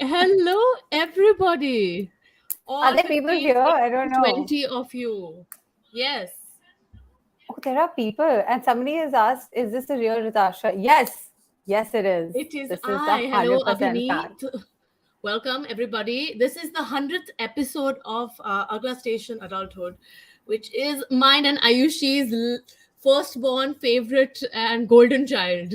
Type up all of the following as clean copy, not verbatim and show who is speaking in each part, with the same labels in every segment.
Speaker 1: Hello, everybody.
Speaker 2: Are
Speaker 1: All
Speaker 2: there people
Speaker 1: 15,
Speaker 2: here? I don't know.
Speaker 1: 20 of you. Yes,
Speaker 2: Oh, there are people. And somebody has asked, is this a real Rytasha? Yes. Yes, it is.
Speaker 1: it is
Speaker 2: This is a
Speaker 1: I. Hello,
Speaker 2: 100% fact.
Speaker 1: Abhineet. Welcome, everybody. This is the 100th episode of Agla Station Adulthood, which is mine and Ayushi's firstborn, favorite, and golden child.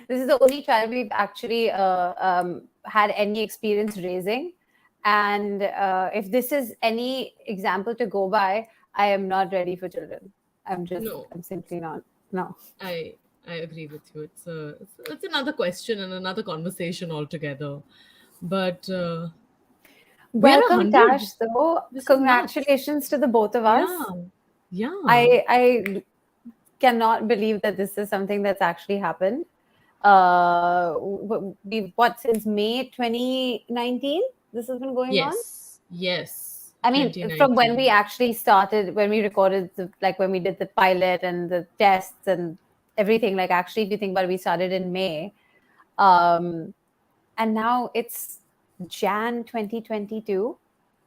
Speaker 2: This is the only child we've actually had any experience raising. And if this is any example to go by, I am not ready for children.
Speaker 1: No,
Speaker 2: I'm simply not. No.
Speaker 1: I I agree with you. It's another question and another conversation altogether. But we're a
Speaker 2: Welcome,
Speaker 1: hundred.
Speaker 2: Tash. So,
Speaker 1: This is nuts.
Speaker 2: congratulations to the both of
Speaker 1: Yeah,
Speaker 2: us.
Speaker 1: yeah.
Speaker 2: I cannot believe that this is something that's actually happened. We've what since May 2019. This has been going on.
Speaker 1: Yes.
Speaker 2: I mean, from when we
Speaker 1: 2019.
Speaker 2: actually started, when we recorded, like when we did the pilot and the tests and everything. Like actually, if you think about it, we started in May, um, and now it's Jan 2022.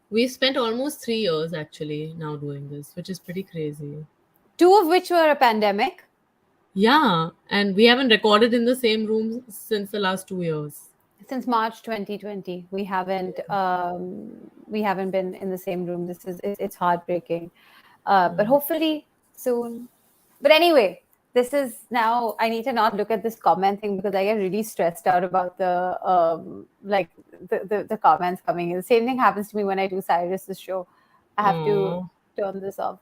Speaker 1: We've spent almost 3 years actually now doing this, which is pretty crazy.
Speaker 2: Two of which were a pandemic.
Speaker 1: Yeah, and we haven't recorded in the same room since the last 2 years.
Speaker 2: Since March 2020, we haven't been in the same room. It's heartbreaking, but hopefully soon. But anyway, this is now. I need to not look at this comment thing because I get really stressed out about the comments coming in. The same thing happens to me when I do Cyrus's show. I have to
Speaker 1: Oh.
Speaker 2: turn this off.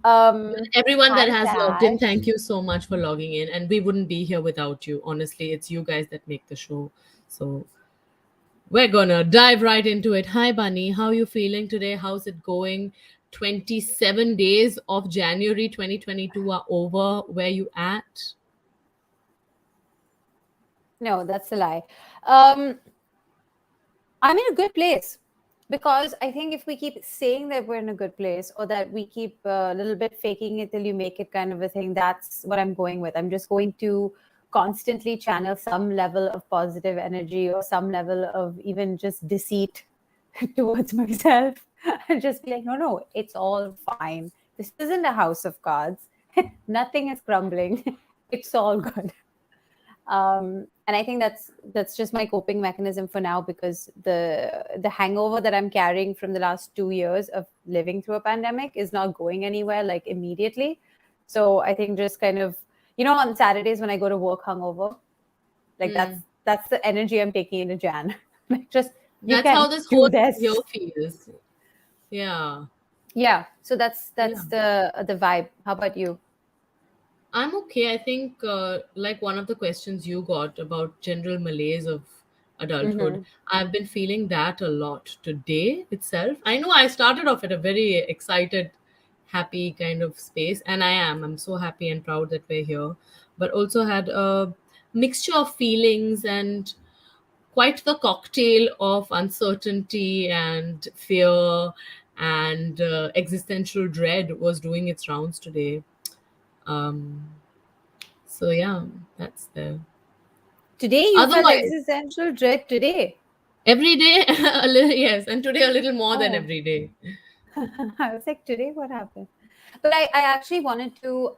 Speaker 1: Everyone that
Speaker 2: Hi
Speaker 1: has logged in,
Speaker 2: Tash.
Speaker 1: thank you so much for logging in. And we wouldn't be here without you. Honestly, it's you guys that make the show. So we're gonna dive right into it. Hi, Bunny. How you feeling today? How's it going? 27 days of January 2022 are over. Where you at?
Speaker 2: No, that's a lie. Um, I'm in a good place because I think if we keep saying that we're in a good place or that we keep a little bit faking it till you make it kind of a thing, that's what I'm going with. I'm just going to constantly channel some level of positive energy or some level of even just deceit towards myself and just be like, no, it's all fine. This isn't a house of cards. Nothing is crumbling. It's all good. And I think that's just my coping mechanism for now because the hangover that I'm carrying from the last 2 years of living through a pandemic is not going anywhere like immediately. So I think just kind of on Saturdays when I go to work hungover, like that's the energy I'm taking into Jan. Like just you
Speaker 1: That's how
Speaker 2: can
Speaker 1: this
Speaker 2: do
Speaker 1: whole year
Speaker 2: this.
Speaker 1: feels. Yeah.
Speaker 2: Yeah. So that's
Speaker 1: Yeah.
Speaker 2: the vibe. How about you?
Speaker 1: I'm okay. I think, like one of the questions you got about general malaise of adulthood,
Speaker 2: Mm-hmm.
Speaker 1: I've been feeling that a lot today itself. I know I started off at a very excited, happy kind of space, and I am. I'm so happy and proud that we're here, but also had a mixture of feelings and quite the cocktail of uncertainty and fear and existential dread was doing its rounds today. Um, so yeah, that's there.
Speaker 2: Today you felt
Speaker 1: Otherwise,
Speaker 2: existential dread today.
Speaker 1: every day a little, yes, and today a little more than
Speaker 2: Oh.
Speaker 1: every day.
Speaker 2: I was like, today what happened? But I actually wanted to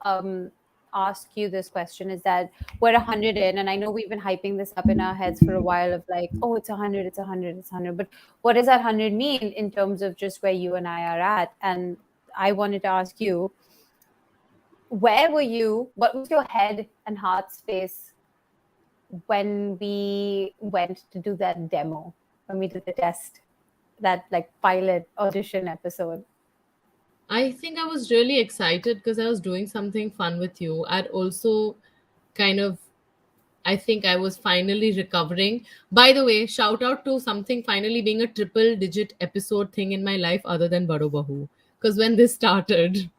Speaker 2: ask you this question is that we're 100 in, and I know we've been hyping this up in our heads for a while of like, oh, it's 100, it's 100, it's 100. But what does that 100 mean in terms of just where you and I are at? And I wanted to ask you, where were you? What was your head and heart space when we went to do that demo, when we did the test, that like pilot audition episode?
Speaker 1: I think I was really excited because I was doing something fun with you. I'd also kind of, I think I was finally recovering. By the way, shout out to something finally being a triple digit episode thing in my life other than Bado Bahu. Because when this started,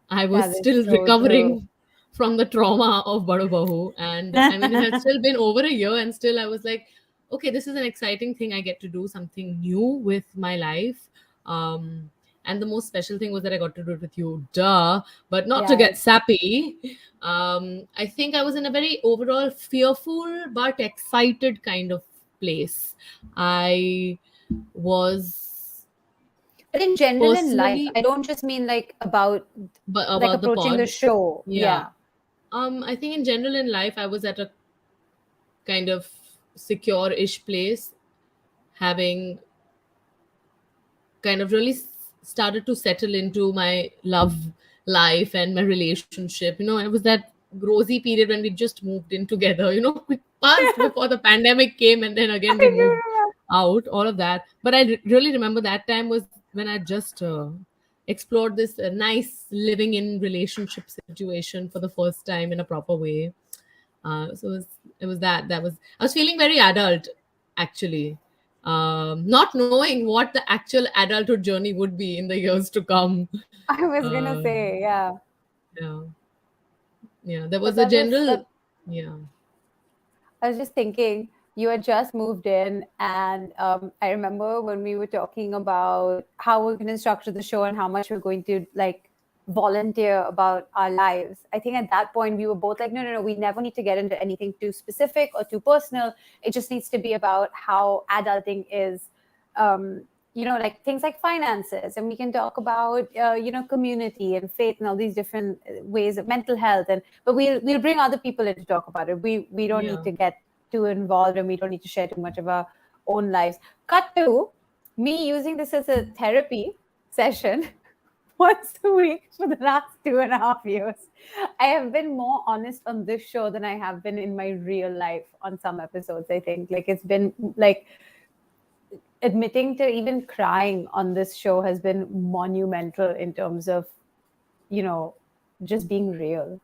Speaker 1: I was
Speaker 2: That is
Speaker 1: still
Speaker 2: so true.
Speaker 1: recovering from the trauma of Bado Bahu. And I mean, it had still been over a year, and still I was like, okay, this is an exciting thing. I get to do something new with my life. Um, and the most special thing was that I got to do it with you, duh, but not to get
Speaker 2: Yes.
Speaker 1: sappy. I think I was in a very overall fearful but excited kind of place. I was
Speaker 2: But in general in life,
Speaker 1: personally,
Speaker 2: I don't just mean like
Speaker 1: but
Speaker 2: like
Speaker 1: about the
Speaker 2: approaching the
Speaker 1: pod,
Speaker 2: show.
Speaker 1: yeah.
Speaker 2: Yeah.
Speaker 1: I think in general in life, I was at a kind of secure-ish place, having kind of really started to settle into my love life and my relationship. It was that rosy period when we just moved in together. We passed before the pandemic came, and then again we
Speaker 2: I do
Speaker 1: moved out, all of that. But I really remember that time was when I just explored this nice living in relationship situation for the first time in a proper way. So it was that was, I was feeling very adult, actually, not knowing what the actual adulthood journey would be in the years to come.
Speaker 2: I was gonna
Speaker 1: uh,
Speaker 2: say, yeah.
Speaker 1: yeah, yeah, there
Speaker 2: But
Speaker 1: was a
Speaker 2: that was
Speaker 1: general,
Speaker 2: that
Speaker 1: yeah,
Speaker 2: I was just thinking, you had just moved in, and I remember when we were talking about how we're going to structure the show and how much we're going to like volunteer about our lives. I think at that point we were both like, no, no, no, we never need to get into anything too specific or too personal. It just needs to be about how adulting is. Like things like finances, and we can talk about community and faith and all these different ways of mental health, and but we'll bring other people in to talk about it. We don't need
Speaker 1: yeah.
Speaker 2: to get too involved, and we don't need to share too much of our own lives. Cut to me using this as a therapy session once a week for the last 2.5 years. I have been more honest on this show than I have been in my real life on some episodes. I think like it's been like admitting to even crying on this show has been monumental in terms of, you know, just being real.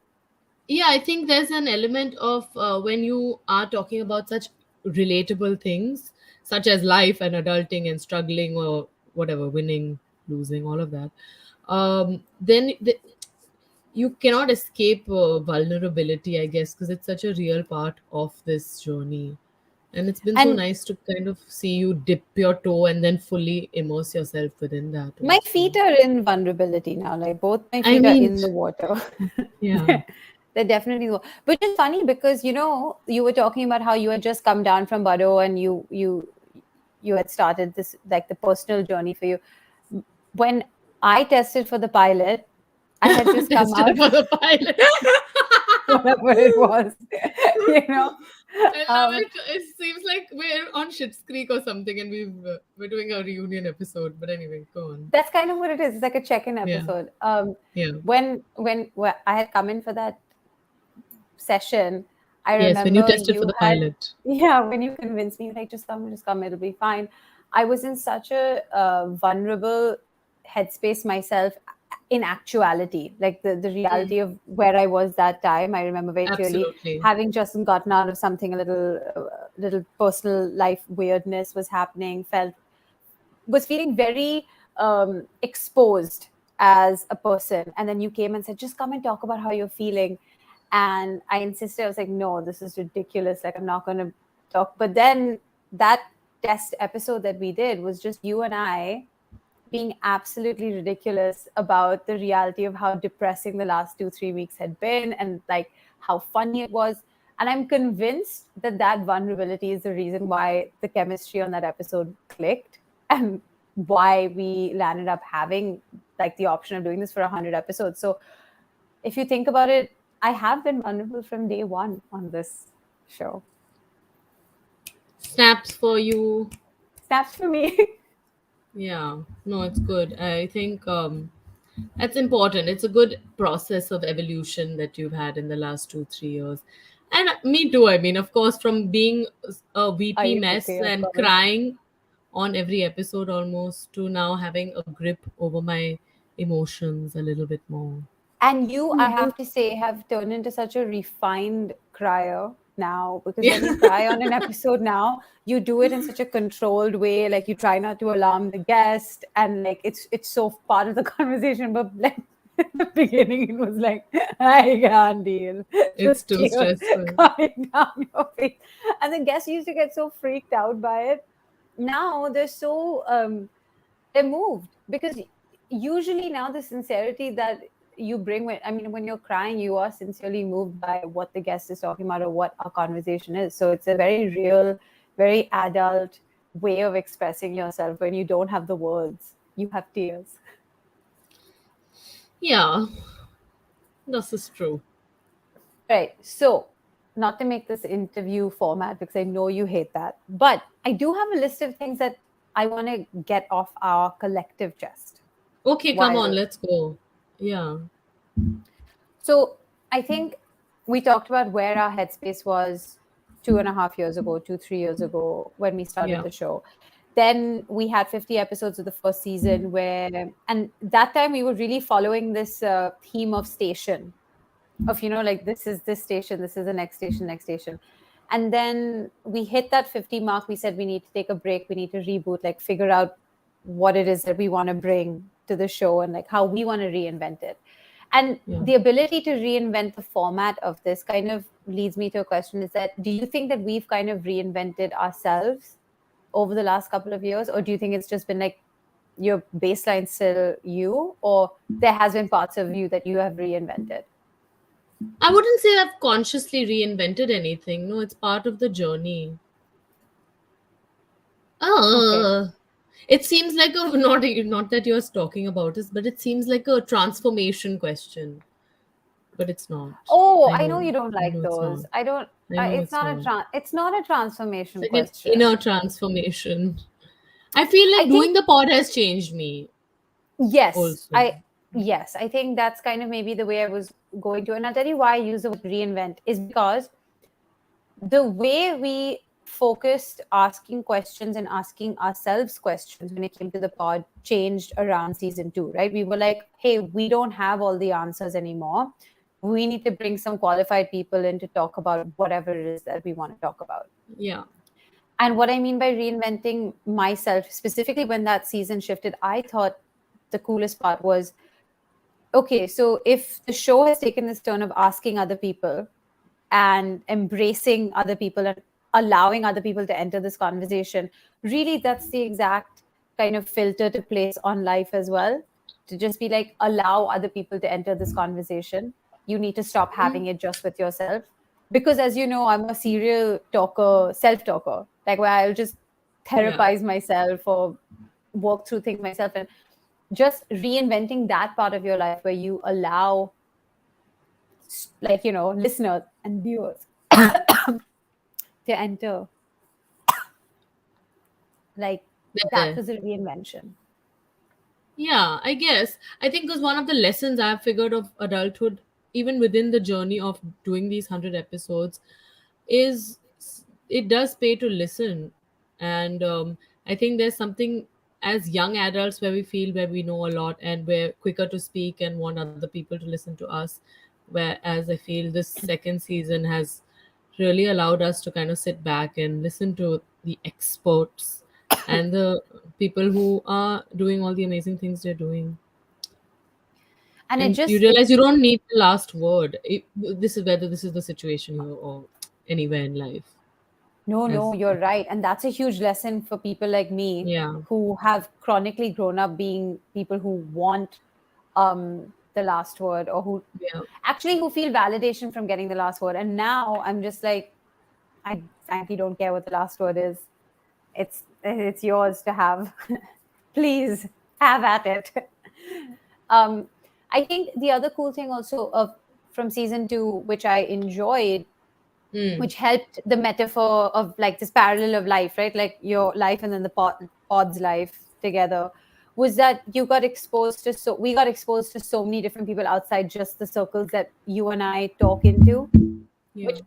Speaker 1: Yeah, I think there's an element of when you are talking about such relatable things, such as life and adulting and struggling or whatever, winning, losing, all of that. Then you cannot escape vulnerability, I guess, because it's such a real part of this journey. And it's been so
Speaker 2: And
Speaker 1: nice to kind of see you dip your toe and then fully immerse yourself within that
Speaker 2: my
Speaker 1: also.
Speaker 2: feet are in vulnerability now. Like both my
Speaker 1: I
Speaker 2: feet are
Speaker 1: mean,
Speaker 2: in the water.
Speaker 1: yeah.
Speaker 2: They're definitely, which is funny because you were talking about how you had just come down from Bado and you had started this like the personal journey for you. When I tested for the pilot, I had just come
Speaker 1: Tested
Speaker 2: out,
Speaker 1: for the pilot.
Speaker 2: whatever it was, you know.
Speaker 1: I love
Speaker 2: Um,
Speaker 1: it. It seems like we're on Schitt's Creek or something, and we're doing a reunion episode. But anyway, go on.
Speaker 2: that's kind of what it is. It's like a check-in
Speaker 1: Yeah,
Speaker 2: episode.
Speaker 1: yeah.
Speaker 2: When I had come in for that session, I
Speaker 1: Yes, when you
Speaker 2: remember
Speaker 1: tested for
Speaker 2: you
Speaker 1: the
Speaker 2: had,
Speaker 1: pilot.
Speaker 2: yeah, when you convinced me, like, just come, it'll be fine. I was in such a vulnerable headspace myself in actuality, like the
Speaker 1: Mm,
Speaker 2: reality of where I was that time. I remember very clearly
Speaker 1: absolutely.
Speaker 2: having just gotten out of something, a little personal life weirdness was happening, was feeling very exposed as a person. And then you came and said, just come and talk about how you're feeling. And I insisted, I was like, no, this is ridiculous. Like, I'm not going to talk. But then that test episode that we did was just you and I being absolutely ridiculous about the reality of how depressing the last 2, 3 weeks had been and like how funny it was. And I'm convinced that that vulnerability is the reason why the chemistry on that episode clicked and why we landed up having like the option of doing this for 100 episodes. So if you think about it, I have been vulnerable from day one on this show.
Speaker 1: Snaps for you.
Speaker 2: Snaps for me.
Speaker 1: Yeah, no, it's good. I think that's important. It's a good process of evolution that you've had in the last 2, 3 years. And me too. I mean, of course, from being a
Speaker 2: Are
Speaker 1: weepy
Speaker 2: you
Speaker 1: mess
Speaker 2: okay? Of
Speaker 1: and
Speaker 2: course.
Speaker 1: crying on every episode almost to now having a grip over my emotions a little bit more.
Speaker 2: And you, I have to say, have turned into such a refined crier now because
Speaker 1: Yeah.
Speaker 2: when you cry on an episode now, you do it in such a controlled way. Like you try not to alarm the guest, and like it's so part of the conversation. But like in the beginning, it was like, I can't deal.
Speaker 1: It's
Speaker 2: Just
Speaker 1: too
Speaker 2: tears
Speaker 1: stressful.
Speaker 2: coming down your face, and the guests used to get so freaked out by it. Now they're so they're moved because usually now the sincerity that you bring when you're crying you are sincerely moved by what the guest is talking about or what our conversation is, so it's a very real very adult way of expressing yourself when you don't have the words, you have tears.
Speaker 1: Yeah, this is true.
Speaker 2: Right. So, not to make this interview format because I know you hate that, but I do have a list of things that I want to get off our collective chest.
Speaker 1: Okay, come on,
Speaker 2: While
Speaker 1: let's go. Yeah,
Speaker 2: So I think we talked about where our headspace was 2.5 years ago, 3 years ago when we started
Speaker 1: yeah,
Speaker 2: the show. Then we had 50 episodes of the first season where, and that time we were really following this theme of station, of, like this is this station, this is the next station, next station. And then we hit that 50 mark. We said we need to take a break, we need to reboot, like figure out what it is that we want to bring to the show and like how we want to reinvent it. And
Speaker 1: yeah.
Speaker 2: the ability to reinvent the format of this kind of leads me to a question, is that do you think that we've kind of reinvented ourselves over the last couple of years, or do you think it's just been like your baseline still you, or there has been parts of you that you have reinvented?
Speaker 1: I wouldn't say I've consciously reinvented anything. No, it's part of the journey.
Speaker 2: Okay.
Speaker 1: Uh, it seems like a not that you're talking about this, but it seems like a transformation question. But it's not.
Speaker 2: Oh,
Speaker 1: I
Speaker 2: I know
Speaker 1: know.
Speaker 2: you don't
Speaker 1: I
Speaker 2: like
Speaker 1: know it's not.
Speaker 2: those. I don't.
Speaker 1: I know
Speaker 2: It's
Speaker 1: it's
Speaker 2: not a
Speaker 1: not.
Speaker 2: it's not a
Speaker 1: It's
Speaker 2: transformation
Speaker 1: like an inner
Speaker 2: question.
Speaker 1: transformation. I feel
Speaker 2: I
Speaker 1: like
Speaker 2: think
Speaker 1: doing the pod has changed me
Speaker 2: yes.
Speaker 1: also.
Speaker 2: I think that's kind of maybe the way I was going to, and I'll tell you why I use the word reinvent is because the way we focused asking questions and asking ourselves questions when it came to the pod changed around season 2, right? We were like, hey, we don't have all the answers anymore. We need to bring some qualified people in to talk about whatever it is that we want to talk about.
Speaker 1: Yeah.
Speaker 2: And what I mean by reinventing myself, specifically when that season shifted, I thought the coolest part was, okay, so if the show has taken this turn of asking other people and embracing other people and allowing other people to enter this conversation, really that's the exact kind of filter to place on life as well. To just be like, allow other people to enter this conversation. You need to stop having it just with yourself. Because as you know, I'm a serial talker, self talker, like where I'll just
Speaker 1: Yeah.
Speaker 2: therapize myself or work through things myself. And just reinventing that part of your life where you allow, like, listeners and viewers to enter, like, that
Speaker 1: There.
Speaker 2: was a reinvention.
Speaker 1: Yeah, I guess. I think because one of the lessons I've figured of adulthood, even within the journey of doing these 100 episodes, is it does pay to listen. And I think there's something as young adults where we feel where we know a lot and we're quicker to speak and want other people to listen to us. Whereas I feel this second season has really allowed us to kind of sit back and listen to the experts and the people who are doing all the amazing things they're doing.
Speaker 2: And it
Speaker 1: And you
Speaker 2: just it
Speaker 1: realize you don't need the last word. This is whether this is the situation here or anywhere in life.
Speaker 2: no,
Speaker 1: As
Speaker 2: you're right. And that's a huge lesson for people like me
Speaker 1: yeah,
Speaker 2: who have chronically grown up being people who want the last word, or who
Speaker 1: yeah,
Speaker 2: actually who feel validation from getting the last word. And now I'm just like, I frankly don't care what the last word is. It's yours to have. Please have at it. um, I think the other cool thing also of from season 2, which I enjoyed,
Speaker 1: mm,
Speaker 2: which helped the metaphor of like this parallel of life, right? Like your life and then the pod's life together, was that we got exposed to so many different people outside just the circles that you and I talk into,
Speaker 1: yeah,
Speaker 2: which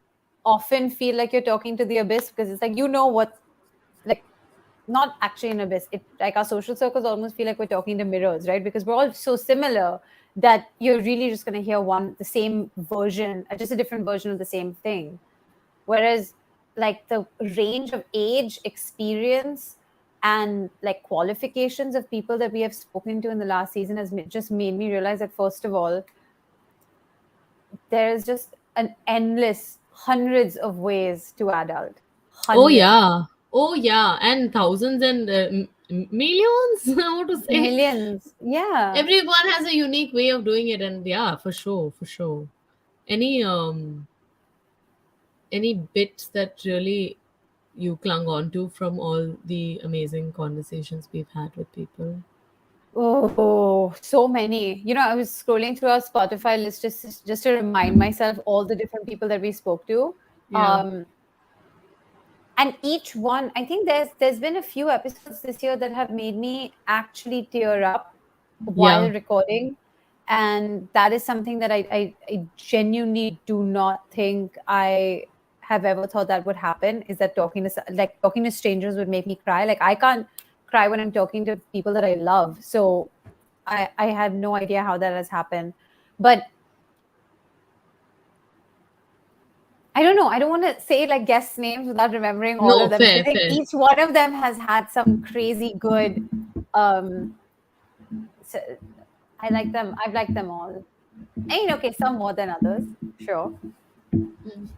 Speaker 2: often feel like you're talking to the abyss, because it's like, what, like, not actually an abyss. It, like, our social circles almost feel like we're talking to mirrors, right? Because we're all so similar that you're really just going to hear the same version, just a different version of the same thing. Whereas, like, the range of age, experience, and like qualifications of people that we have spoken to in the last season has just made me realize that, first of all, there is just an endless hundreds of ways to adult.
Speaker 1: oh
Speaker 2: Hundreds.
Speaker 1: yeah, oh yeah, and thousands and millions. How to say?
Speaker 2: Millions. Yeah.
Speaker 1: Everyone has a unique way of doing it, and yeah, for sure, for sure. Any any bits that really you clung on to from all the amazing conversations we've had with people?
Speaker 2: Oh, so many. I was scrolling through our Spotify list just to remind myself all the different people that we spoke to.
Speaker 1: Yeah.
Speaker 2: Um, and each one, I think there's been a few episodes this year that have made me actually tear up while
Speaker 1: Yeah.
Speaker 2: recording. And that is something that I genuinely do not think I have ever thought that would happen, is that talking to strangers would make me cry. Like, I can't cry when I'm talking to people that I love. So I have no idea how that has happened. But I don't know. I don't want to say like guest names without remembering all of
Speaker 1: No,
Speaker 2: them, because
Speaker 1: fair,
Speaker 2: I think
Speaker 1: fair.
Speaker 2: each one of them has had some crazy good. Um, so I like them. I've liked them all. I mean, okay, some more than others, sure,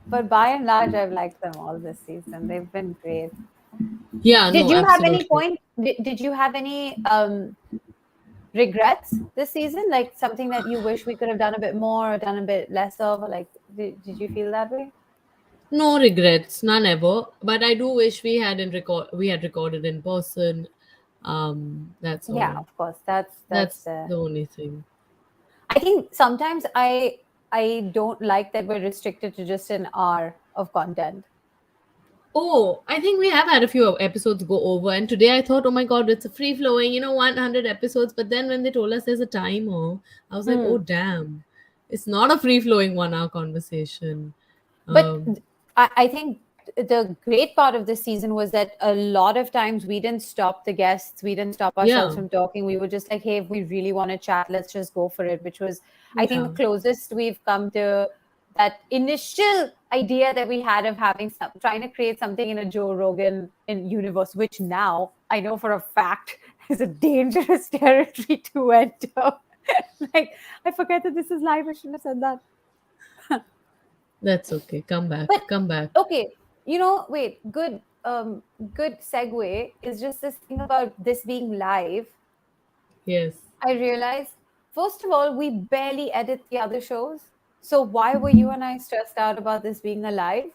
Speaker 2: but by and large, I've liked them all this season. They've been great.
Speaker 1: Yeah,
Speaker 2: Did
Speaker 1: no,
Speaker 2: you have any
Speaker 1: absolutely.
Speaker 2: point? Did you have any regrets this season? Like something that you wish we could have done a bit more or done a bit less of? Or like, did you feel that way?
Speaker 1: No regrets, none ever. But I do wish we had recorded in person. That's
Speaker 2: Yeah,
Speaker 1: all.
Speaker 2: of course. That's
Speaker 1: That's the only thing.
Speaker 2: I think sometimes I don't like that we're restricted to just an hour of content.
Speaker 1: Oh, I think we have had a few episodes go over, and today I thought, oh my god, it's a free flowing, 100 episodes. But then when they told us there's a timer, I was like, oh
Speaker 2: Hmm.
Speaker 1: damn, it's not a free flowing 1 hour conversation.
Speaker 2: But
Speaker 1: Um,
Speaker 2: I think the great part of this season was that a lot of times we didn't stop the guests, we didn't stop ourselves
Speaker 1: yeah,
Speaker 2: from talking. We were just like, hey, if we really want to chat, let's just go for it, which was, I think,
Speaker 1: yeah,
Speaker 2: the closest we've come to that initial idea that we had of having trying to create something in a Joe Rogan in universe, which now I know for a fact is a dangerous territory to enter. Like, I forget that this is live. I shouldn't have said that.
Speaker 1: that's okay. Come back,
Speaker 2: But
Speaker 1: come back.
Speaker 2: okay, wait, good segue is just this thing about this being live.
Speaker 1: Yes.
Speaker 2: I realized, first of all, we barely edit the other shows. So why were you and I stressed out about this being alive?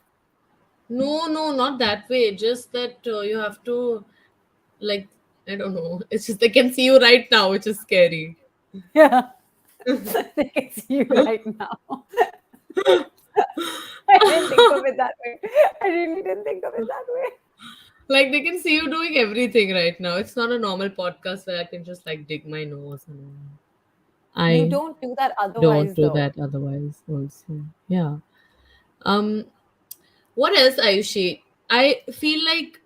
Speaker 1: No, no, not that way. Just that you have to, like, I don't know. It's just they can see you right now, which is scary.
Speaker 2: Yeah, they can see you right now. I didn't think of it that way. I really didn't think of it that way.
Speaker 1: Like, they can see you doing everything right now. It's not a normal podcast where I can just like dig my nose and all.
Speaker 2: You
Speaker 1: I
Speaker 2: don't do that
Speaker 1: don't
Speaker 2: otherwise,
Speaker 1: do
Speaker 2: though.
Speaker 1: that otherwise also. Yeah. Um what else, Ayushi? I feel like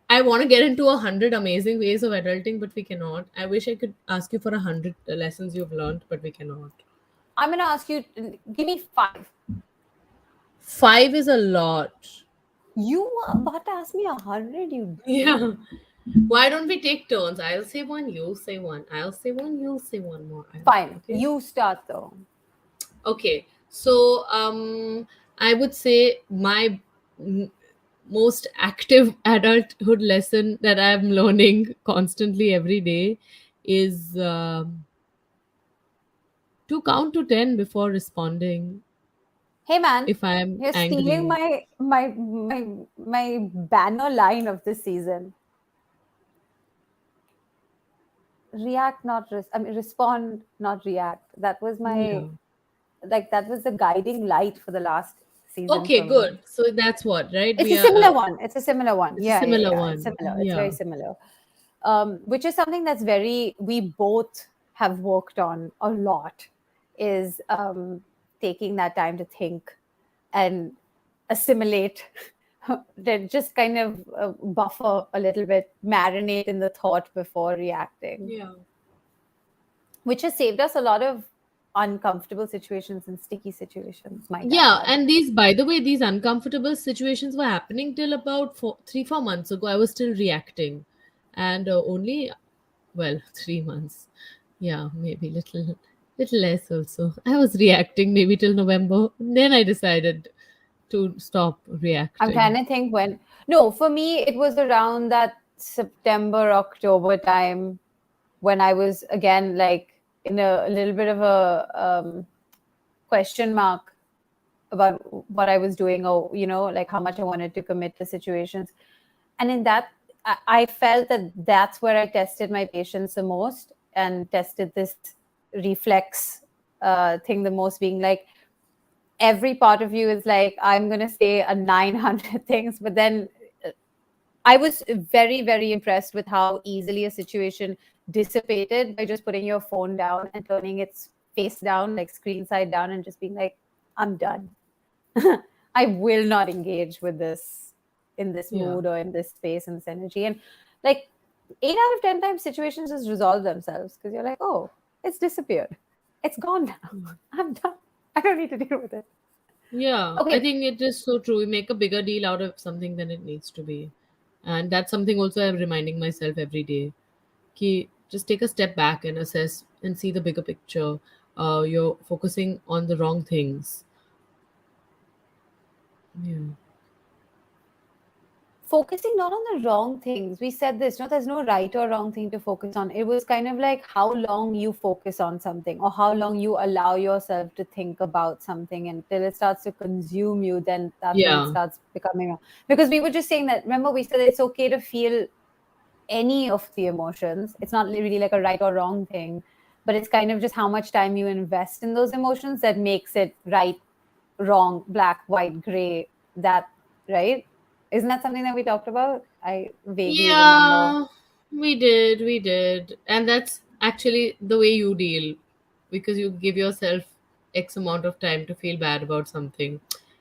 Speaker 1: I want to get into 100 amazing ways of adulting, but we cannot. I wish I could ask you for 100 lessons you've learned, but we cannot.
Speaker 2: I'm going to ask you, give me five.
Speaker 1: 5 is a lot.
Speaker 2: You were about to ask me 100, you jerk.
Speaker 1: Yeah. Why don't we take turns? I'll say one, you say one. I'll say one, you'll say one more.
Speaker 2: Fine,
Speaker 1: Okay.
Speaker 2: you start though.
Speaker 1: Okay. So I would say my m- most active adulthood lesson that I'm learning constantly every day is to count to 10 before responding
Speaker 2: Hey man,
Speaker 1: if I'm
Speaker 2: you're stealing
Speaker 1: angry.
Speaker 2: my banner line of this season. React, not I mean, respond, not react. That was
Speaker 1: Yeah.
Speaker 2: that was the guiding light for the last season
Speaker 1: Okay,
Speaker 2: for me.
Speaker 1: good. So that's what, right?
Speaker 2: It's
Speaker 1: We
Speaker 2: a
Speaker 1: are,
Speaker 2: similar one. It's a similar one.
Speaker 1: it's a
Speaker 2: Yeah, yeah,
Speaker 1: similar
Speaker 2: yeah. It's
Speaker 1: one.
Speaker 2: similar. It's very
Speaker 1: Yeah.
Speaker 2: similar. Which is something that's we both have worked on a lot, is taking that time to think and assimilate, then just kind of buffer a little bit, marinate in the thought before reacting,
Speaker 1: Yeah.
Speaker 2: which has saved us a lot of uncomfortable situations and sticky situations, might I
Speaker 1: Yeah,
Speaker 2: add.
Speaker 1: and these, by the way, these uncomfortable situations were happening till about 4 months ago. I was still reacting, and only, well, 3 months. Yeah, maybe little less also. I was reacting maybe till November. Then I decided to stop
Speaker 2: I'm trying
Speaker 1: reacting.
Speaker 2: to think when. No, for me, it was around that September, October time when I was again like in a little bit of a question mark about what I was doing, or like how much I wanted to commit to situations. And in that, I felt that that's where I tested my patience the most and tested this reflex thing the most, being like, every part of you is like, I'm going to say a 900 things, but then I was very, very impressed with how easily a situation dissipated by just putting your phone down and turning its face down, like screen side down, and just being like, I'm done. I will not engage with this in this
Speaker 1: Yeah.
Speaker 2: mood or in this space and this energy. And like 8 out of 10 times situations just resolve themselves because you're like, oh, it's disappeared. It's gone now. I'm done. I don't need to deal with it.
Speaker 1: Yeah, I
Speaker 2: Okay.
Speaker 1: think it is so true. We make a bigger deal out of something than it needs to be. And that's something also I'm reminding myself every day. Ki, just take a step back and assess and see the bigger picture. You're focusing on the wrong things. Yeah.
Speaker 2: Focusing not on the wrong things. We said this, no, there's no right or wrong thing to focus on. It was kind of like how long you focus on something or how long you allow yourself to think about something until it starts to consume you, then that's when it
Speaker 1: Yeah.
Speaker 2: starts becoming because we were just saying that, remember we said it's okay to feel any of the emotions. It's not really like a right or wrong thing, but it's kind of just how much time you invest in those emotions that makes it right, wrong, black, white, gray, that, right? Isn't that something that we talked about? I vaguely remember.
Speaker 1: Yeah, we did. And that's actually the way you deal because you give yourself X amount of time to feel bad about something.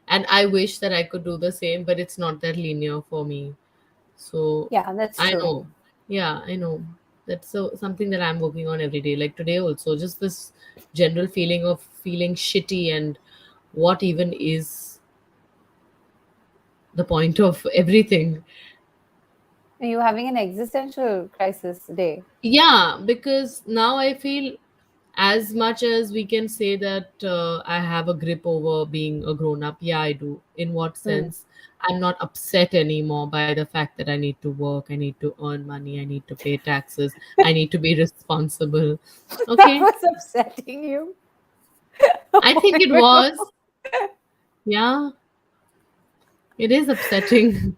Speaker 1: And I wish that I could do the same, but it's not that linear for me. So
Speaker 2: Yeah, that's
Speaker 1: I
Speaker 2: true.
Speaker 1: know. Yeah, I know. That's something that I'm working on every day. Like today also, just this general feeling of feeling shitty and what even is the point of everything.
Speaker 2: Are you having an existential crisis day?
Speaker 1: Yeah, because now I feel as much as we can say that I have a grip over being a grown up, yeah, I do. In what
Speaker 2: Hmm.
Speaker 1: sense? I'm not upset anymore by the fact that I need to work, I need to earn money, I need to pay taxes, I need to be responsible.
Speaker 2: That
Speaker 1: Okay,
Speaker 2: was upsetting you.
Speaker 1: I
Speaker 2: Oh
Speaker 1: think
Speaker 2: my
Speaker 1: it
Speaker 2: God.
Speaker 1: was. Yeah, it is upsetting.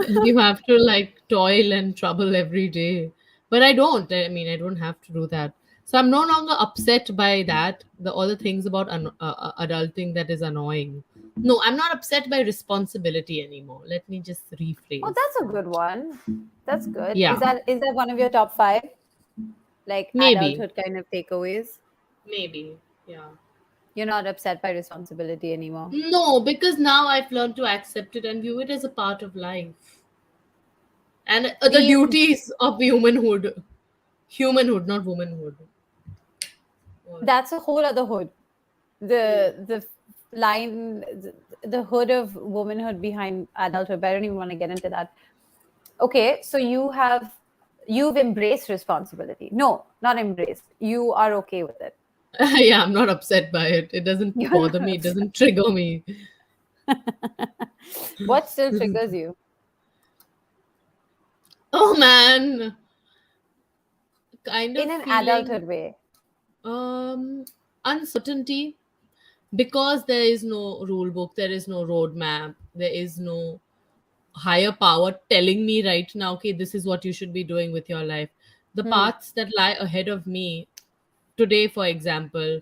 Speaker 1: You have to like toil and trouble every day, but I don't. I mean, I don't have to do that, so I'm no longer upset by that, the all the things about adulting that is annoying. No, I'm not upset by responsibility anymore. Let me just
Speaker 2: Oh,
Speaker 1: rephrase
Speaker 2: that's a
Speaker 1: that.
Speaker 2: good one. That's good.
Speaker 1: Yeah,
Speaker 2: Is that one of your top five, like
Speaker 1: maybe,
Speaker 2: adulthood kind of takeaways?
Speaker 1: maybe. Yeah.
Speaker 2: You're not upset by responsibility anymore.
Speaker 1: No, because now I've learned to accept it and view it as a part of life and the
Speaker 2: We
Speaker 1: duties of humanhood, not womanhood. Or,
Speaker 2: That's a whole other hood.
Speaker 1: hmm.
Speaker 2: The line, the hood of womanhood behind adulthood. But I don't even want to get into that. Okay, so you've embraced responsibility. No, not embraced. You are okay with it.
Speaker 1: Yeah, I'm not upset by it. It doesn't
Speaker 2: You're
Speaker 1: bother
Speaker 2: not
Speaker 1: me. It
Speaker 2: upset.
Speaker 1: doesn't trigger me.
Speaker 2: What still triggers you?
Speaker 1: Oh man, kind
Speaker 2: In
Speaker 1: of
Speaker 2: an
Speaker 1: feeling
Speaker 2: adulthood way.
Speaker 1: uncertainty because there is no rule book, there is no roadmap, there is no higher power telling me right now, okay, this is what you should be doing with your life. The
Speaker 2: Hmm.
Speaker 1: paths that lie ahead of me today, for example,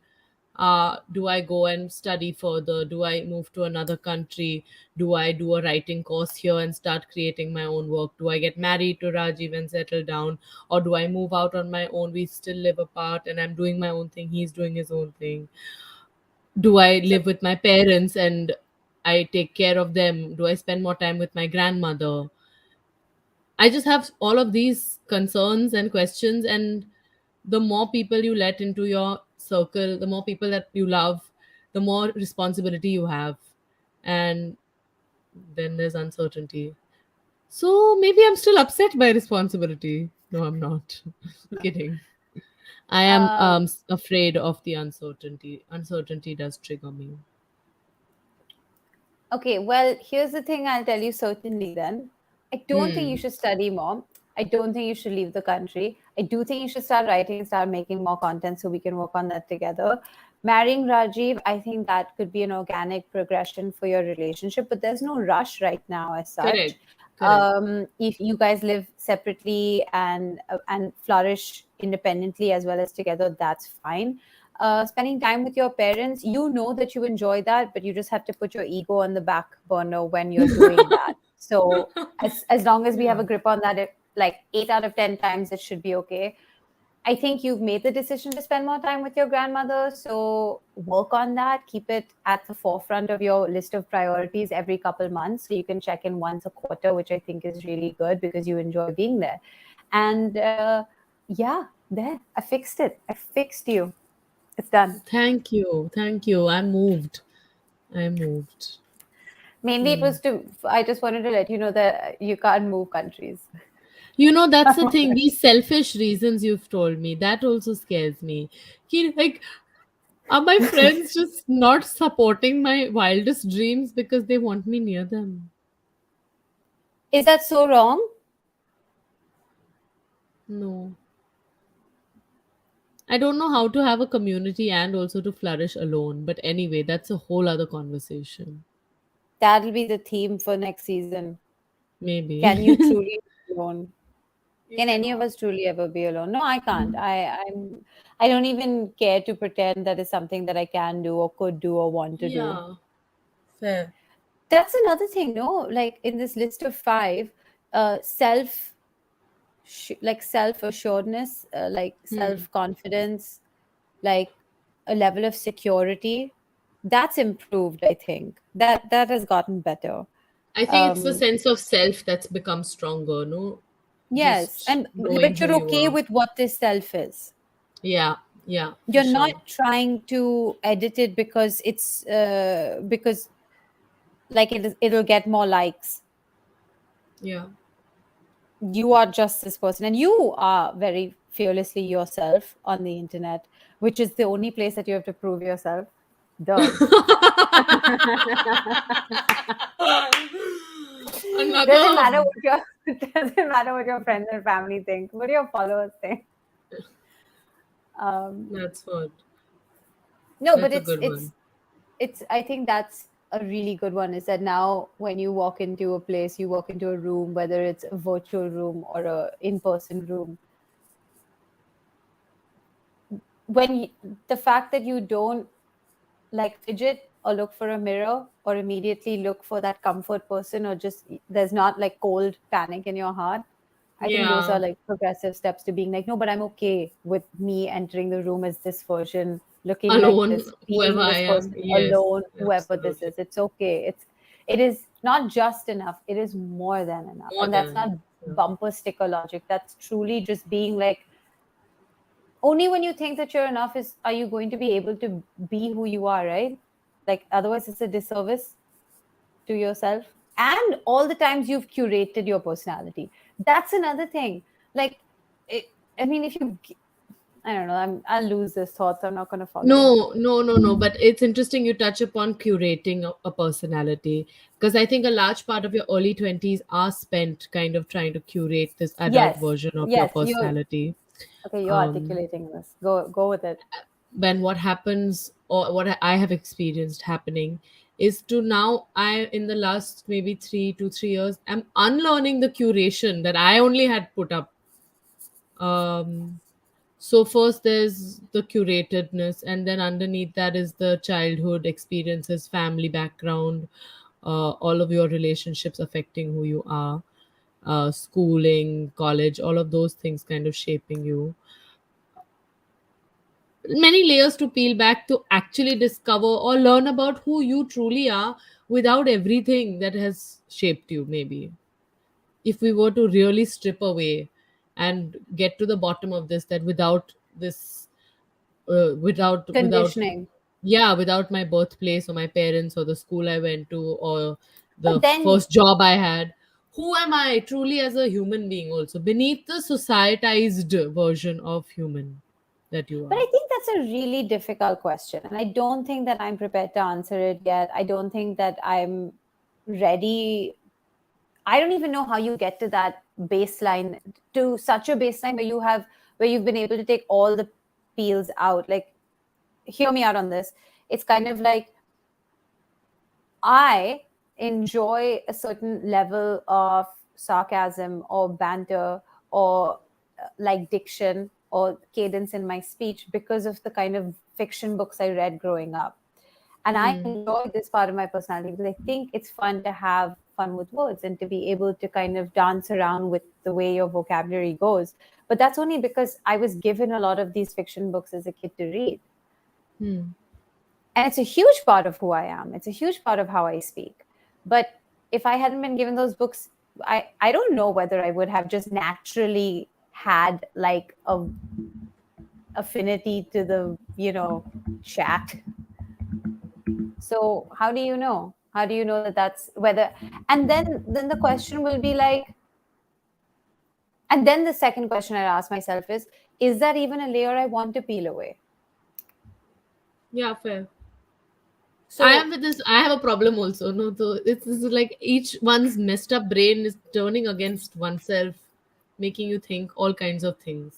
Speaker 1: do I go and study further? Do I move to another country? Do I do a writing course here and start creating my own work? Do I get married to Rajiv and settle down? Or do I move out on my own? We still live apart and I'm doing my own thing, he's doing his own thing. Do I
Speaker 2: So
Speaker 1: live with my parents and I take care of them? Do I spend more time with my grandmother? I just have all of these concerns and questions, and the more people you let into your circle, the more people that you love, the more responsibility you have. And then there's uncertainty. So maybe I'm still upset by responsibility. No, I'm not. Kidding. I am
Speaker 2: um,
Speaker 1: afraid of the uncertainty. Uncertainty does trigger me.
Speaker 2: okay, well, here's the thing I'll tell you certainly then. I don't think you
Speaker 1: Hmm.
Speaker 2: should study more. I don't think you should leave the country. I do think you should start writing, start making more content so we can work on that together. Marrying Rajiv, I think that could be an organic progression for your relationship, but there's no rush right now as such.
Speaker 1: Correct. Correct.
Speaker 2: If you guys live separately and flourish independently as well as together, that's fine. Spending time with your parents, you know that you enjoy that, but you just have to put your ego on the back burner when you're doing that. So as long as we have
Speaker 1: Yeah.
Speaker 2: a grip on that, like 8 out of 10 times, it should be okay. I think you've made the decision to spend more time with your grandmother. So work on that. Keep it at the forefront of your list of priorities every couple months. So you can check in once a quarter, which I think is really good because you enjoy being there. And yeah, there, I fixed it. I fixed you. It's done.
Speaker 1: Thank you. Thank you. I'm moved. I'm moved.
Speaker 2: Mainly it
Speaker 1: Hmm.
Speaker 2: was to, I just wanted to let you know that you can't move countries.
Speaker 1: That's the thing. These selfish reasons you've told me, that also scares me. Like, are my friends just not supporting my wildest dreams because they want me near them?
Speaker 2: Is that so wrong?
Speaker 1: No. I don't know how to have a community and also to flourish alone. But anyway, that's a whole other conversation.
Speaker 2: That'll be the theme for next season.
Speaker 1: Maybe.
Speaker 2: Can you truly be alone?
Speaker 1: You
Speaker 2: Can any of
Speaker 1: cannot.
Speaker 2: us truly ever be alone? No, I can't. I don't even care to pretend that is something that I can do or could do or want to do.
Speaker 1: Yeah. Fair.
Speaker 2: That's another thing, no? Like in this list of five, self like self assuredness, like
Speaker 1: Hmm.
Speaker 2: self confidence, like a level of security, that's improved. I think that has gotten better.
Speaker 1: I think it's the
Speaker 2: Um,
Speaker 1: sense of self that's become stronger, no?
Speaker 2: yes,
Speaker 1: Just
Speaker 2: and
Speaker 1: knowing
Speaker 2: but
Speaker 1: who
Speaker 2: you're
Speaker 1: you
Speaker 2: okay
Speaker 1: are.
Speaker 2: with what this self is.
Speaker 1: Yeah, yeah, for
Speaker 2: You're not
Speaker 1: sure.
Speaker 2: trying to edit it because it's because like it'll get more likes.
Speaker 1: Yeah.
Speaker 2: You are just this person and you are very fearlessly yourself on the internet, which is the only place that you have to prove yourself. Duh. Doesn't
Speaker 1: Another.
Speaker 2: matter what your doesn't matter what your friends and family think, what your followers think. um
Speaker 1: That's what.
Speaker 2: no, but
Speaker 1: That's a
Speaker 2: it's
Speaker 1: good
Speaker 2: it's
Speaker 1: one.
Speaker 2: it's I think that's a really good one, is that now when you walk into a place, you walk into a room, whether it's a virtual room or a in-person room, when the fact that you don't like fidget or look for a mirror or immediately look for that comfort person, or just there's not like cold panic in your heart. I think those are
Speaker 1: Yeah.
Speaker 2: like progressive steps to being like, no, but I'm okay with me entering the room as this version, looking like
Speaker 1: Alone,
Speaker 2: this,
Speaker 1: whoever
Speaker 2: being
Speaker 1: I
Speaker 2: this
Speaker 1: am.
Speaker 2: person
Speaker 1: Yes,
Speaker 2: alone, whoever this
Speaker 1: absolutely.
Speaker 2: is. It's okay. It is not just enough, it is more than enough.
Speaker 1: More
Speaker 2: And that's
Speaker 1: than.
Speaker 2: not
Speaker 1: Yeah.
Speaker 2: bumper sticker logic. That's truly just being like, only when you think that you're enough is are you going to be able to be who you are, right? Like otherwise it's a disservice to yourself. And all the times you've curated your personality, that's another thing. Like it, I mean, if you, I don't know, I'll lose this thought, so I'm not going to follow it.
Speaker 1: No, no, no, no. But it's interesting you touch upon curating a personality, because I think a large part of your early 20s are spent kind of trying to curate this adult
Speaker 2: Yes,
Speaker 1: version of your
Speaker 2: yes, you're
Speaker 1: personality.
Speaker 2: okay, you're
Speaker 1: Um,
Speaker 2: articulating this. Go with it.
Speaker 1: when what happens, or what I have experienced happening, is to now I, in the last maybe 3 to 3 years, I'm unlearning the curation that I only had put up. Um, so first there's the curatedness, and then underneath that is the childhood experiences, family background, all of your relationships affecting who you are, schooling, college, all of those things kind of shaping you. Many layers to peel back to actually discover or learn about who you truly are without everything that has shaped you, maybe. If we were to really strip away and get to the bottom of this, that without this, without
Speaker 2: Conditioning.
Speaker 1: yeah, without my birthplace or my parents or the school I went to or
Speaker 2: But
Speaker 1: the
Speaker 2: then,
Speaker 1: first job I had, who am I truly as a human being, also beneath the societized version of human that you
Speaker 2: but
Speaker 1: are?
Speaker 2: I think that's a really difficult question. And I don't think that I'm prepared to answer it yet. I don't think that I'm ready. I don't even know how you get to that baseline, to such a baseline where where you've been able to take all the peels out. Like, hear me out on this. It's kind of like I enjoy a certain level of sarcasm or banter or like diction or cadence in my speech because of the kind of fiction books I read growing up. And I enjoy this part of my personality because I think it's fun to have fun with words and to be able to kind of dance around with the way your vocabulary goes. But that's only because I was given a lot of these fiction books as a kid to read. And it's a huge part of who I am. It's a huge part of how I speak. But if I hadn't been given those books, I don't know whether I would have just naturally had like a affinity to the, chat. So how do you know? How do you know that that's whether? And then the question will be like, and then the second question I ask myself is that even a layer I want to peel away?
Speaker 1: Yeah, fair. I am
Speaker 2: So
Speaker 1: with this. I have a problem also. No, so it's like each one's messed up brain is turning against oneself, making you think all kinds of things.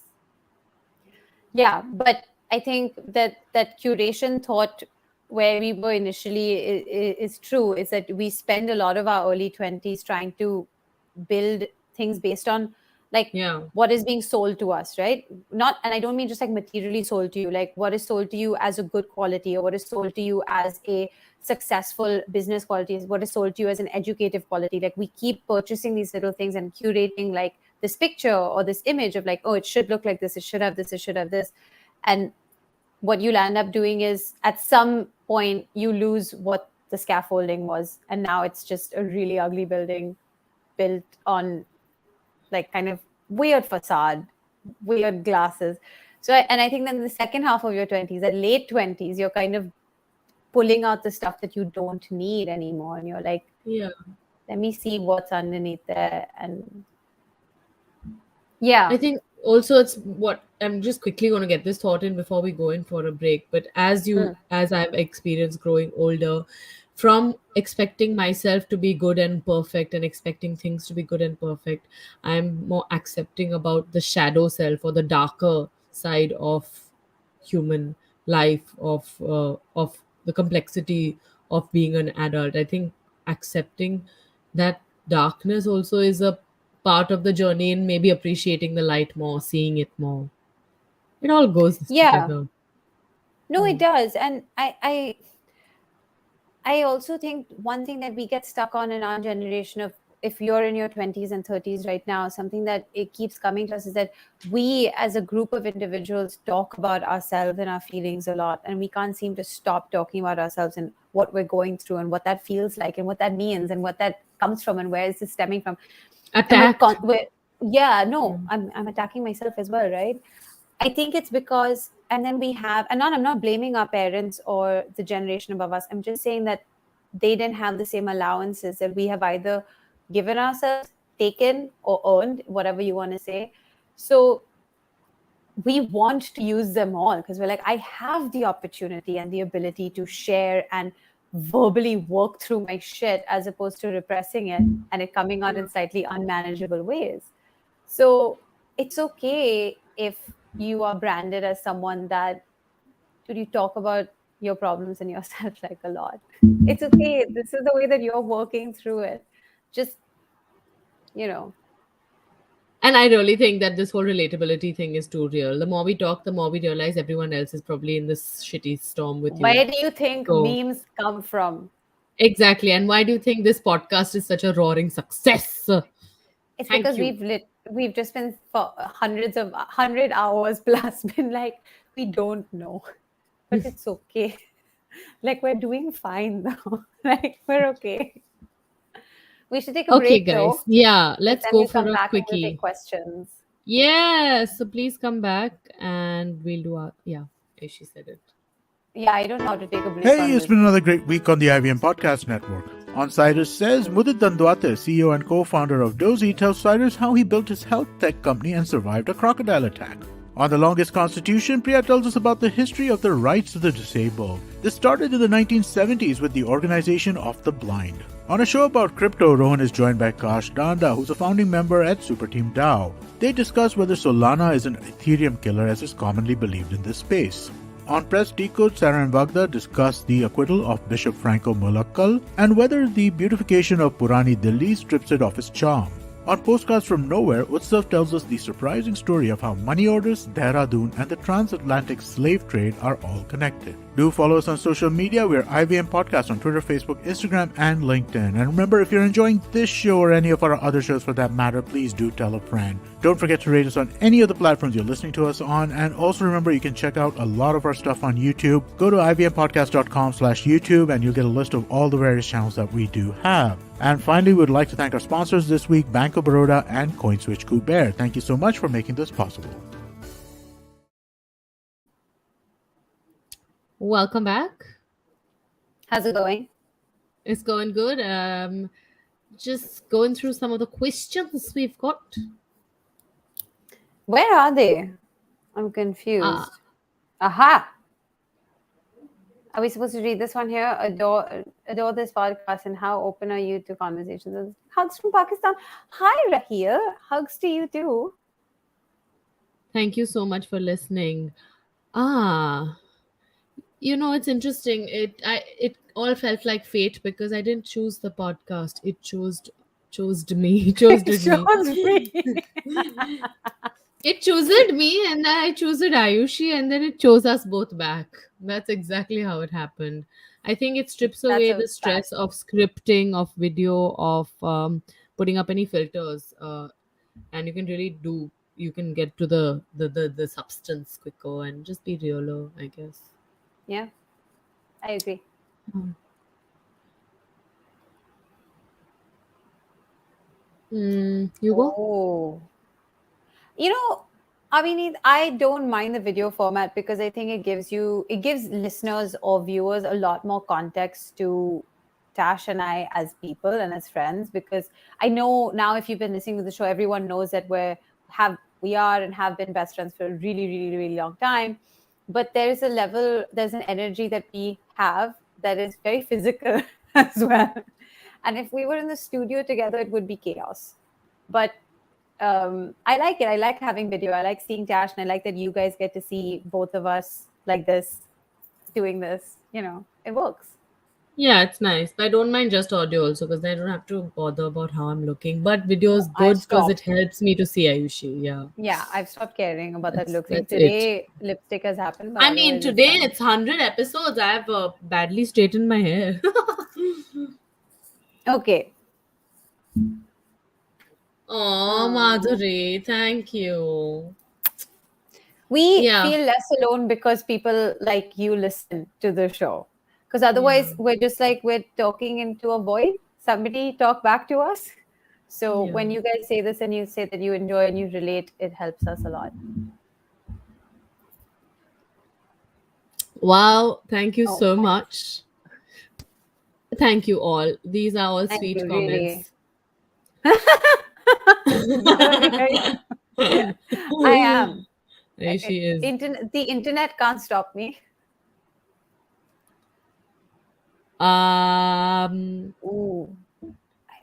Speaker 2: yeah, but I think that curation thought where we were initially is true. Is that we spend a lot of our early 20s trying to build things based on like
Speaker 1: Yeah,
Speaker 2: what is being sold to us, right? Not, and I don't mean just like materially sold to you, like what is sold to you as a good quality or what is sold to you as a successful business quality, is what is sold to you as an educative quality. Like we keep purchasing these little things and curating like this picture or this image of like, oh, it should look like this, it should have this, it should have this. And what you'll end up doing is at some point you lose what the scaffolding was, and now it's just a really ugly building built on like kind of weird facade, weird glasses. So and I think then in the second half of your 20s, at late 20s, you're kind of pulling out the stuff that you don't need anymore, and you're like,
Speaker 1: yeah.
Speaker 2: let me see what's underneath there. And
Speaker 1: I
Speaker 2: yeah.
Speaker 1: think also it's what I'm just quickly going to get this thought in before we go in for a break. But as I've experienced growing older, from expecting myself to be good and perfect and expecting things to be good and perfect, I'm more accepting about the shadow self or the darker side of human life, of the complexity of being an adult. I think accepting that darkness also is a part of the journey, and maybe appreciating the light more, seeing it more. It all goes
Speaker 2: Yeah,
Speaker 1: together.
Speaker 2: no, it does. And I also think one thing that we get stuck on in our generation of, if you're in your 20s and 30s right now, something that it keeps coming to us is that we as a group of individuals talk about ourselves and our feelings a lot, and we can't seem to stop talking about ourselves and what we're going through and what that feels like and what that means and what that comes from and where is this stemming from. And
Speaker 1: Attacked.
Speaker 2: yeah, no, I'm attacking myself as well, right? I think it's because, and then we have, and I'm not blaming our parents or the generation above us. I'm just saying that they didn't have the same allowances that we have either given ourselves, taken, or earned, whatever you want to say. So we want to use them all because we're like, I have the opportunity and the ability to share and verbally work through my shit as opposed to repressing it and it coming out in slightly unmanageable ways. So it's okay if you are branded as someone that, should you talk about your problems and yourself like a lot. It's okay. This is the way that you're working through it. Just, you know,
Speaker 1: And I really think that this whole relatability thing is too real. The more we talk, the more we realize everyone else is probably in this shitty storm with you.
Speaker 2: where do you think
Speaker 1: So,
Speaker 2: memes come from?
Speaker 1: exactly. And why do you think this podcast is such a roaring success?
Speaker 2: It's
Speaker 1: Thank
Speaker 2: because
Speaker 1: you.
Speaker 2: we've just been for hundreds of 100 hours plus been like, we don't know, but it's okay. Like we're doing fine though. Like we're okay. We should take a
Speaker 1: Okay,
Speaker 2: break
Speaker 1: guys.
Speaker 2: though,
Speaker 1: Yeah,
Speaker 2: because
Speaker 1: let's
Speaker 2: then
Speaker 1: go
Speaker 2: we'll
Speaker 1: for
Speaker 2: come
Speaker 1: a
Speaker 2: back and we'll take
Speaker 1: quickie.
Speaker 2: questions.
Speaker 1: Yes. So please come back and we'll do our. Yeah, she said it.
Speaker 2: Yeah, I don't know how to take a break
Speaker 3: Hey,
Speaker 2: on
Speaker 3: it's
Speaker 2: this.
Speaker 3: been another great week on the IVM Podcast Network. On Ciders Says, Mudit Dandwate, CEO and co-founder of Dozy, tells Ciders how he built his health tech company and survived a crocodile attack. On The Longest Constitution, Priya tells us about the history of the rights of the disabled. This started in the 1970s with the Organization of the Blind. On a show about crypto, Rohan is joined by Kash Danda, who's a founding member at Superteam DAO. They discuss whether Solana is an Ethereum killer as is commonly believed in this space. On Press Decode, Sarah and Vagda discuss the acquittal of Bishop Franco Mulakkal and whether the beautification of Purani Delhi strips it of its charm. On Postcards from Nowhere, Utsav tells us the surprising story of how money orders, Dehradun, and the transatlantic slave trade are all connected. Do follow us on social media. We're IVM Podcasts on Twitter, Facebook, Instagram, and LinkedIn. And remember, if you're enjoying this show or any of our other shows for that matter, please do tell a friend. Don't forget to rate us on any of the platforms you're listening to us on. And also remember, you can check out a lot of our stuff on YouTube. Go to ivmpodcast.com/YouTube and you'll get a list of all the various channels that we do have. And finally, we would like to thank our sponsors this week, Bank of Baroda and CoinSwitch Kuber. Thank you so much for making this possible.
Speaker 1: Welcome back.
Speaker 2: How's it going?
Speaker 1: It's going good. Just going through some of the questions we've got.
Speaker 2: Where are they? I'm confused. Aha! Are we supposed to read this one here? Adore this podcast, and how open are you to conversations? Hugs from Pakistan. Hi, Raheel. Hugs to you too.
Speaker 1: Thank you so much for listening. It's interesting. It all felt like fate because I didn't choose the podcast. It chose me. It chose me. It chose me, and then I chose Ayushi, and then it chose us both back. That's exactly how it happened. I think it strips away the stress of scripting, of video, of putting up any filters, and you can really you can get to the substance quicker and just be realer, I guess.
Speaker 2: Yeah, I agree.
Speaker 1: You go?
Speaker 2: Oh. I mean, I don't mind the video format because I think it gives listeners or viewers a lot more context to Tash and I as people and as friends, because I know now if you've been listening to the show, everyone knows that we are and have been best friends for a really, really, really long time. But there's an energy that we have that is very physical as well. And if we were in the studio together, it would be chaos. But I like it. I like having video. I like seeing Tash, and I like that you guys get to see both of us like this, doing this. It works.
Speaker 1: Yeah, it's nice. But I don't mind just audio also because I don't have to bother about how I'm looking. But video is good because it helps me to see Ayushi. Yeah.
Speaker 2: Yeah, I've stopped caring about that look.
Speaker 1: That's
Speaker 2: Today, lipstick has happened.
Speaker 1: I mean, today it's 100 episodes. I have badly straightened my hair.
Speaker 2: Okay.
Speaker 1: Oh, Madhuri, thank you.
Speaker 2: We feel less alone because people like you listen to the show. Because otherwise, we're just like we're talking into a void. Somebody talk back to us. So when you guys say this and you say that you enjoy and you relate, it helps us a lot.
Speaker 1: Wow, thank you so much. Thank you all. These are all sweet comments.
Speaker 2: Really. I am.
Speaker 1: She is.
Speaker 2: The internet can't stop me.
Speaker 1: Ooh.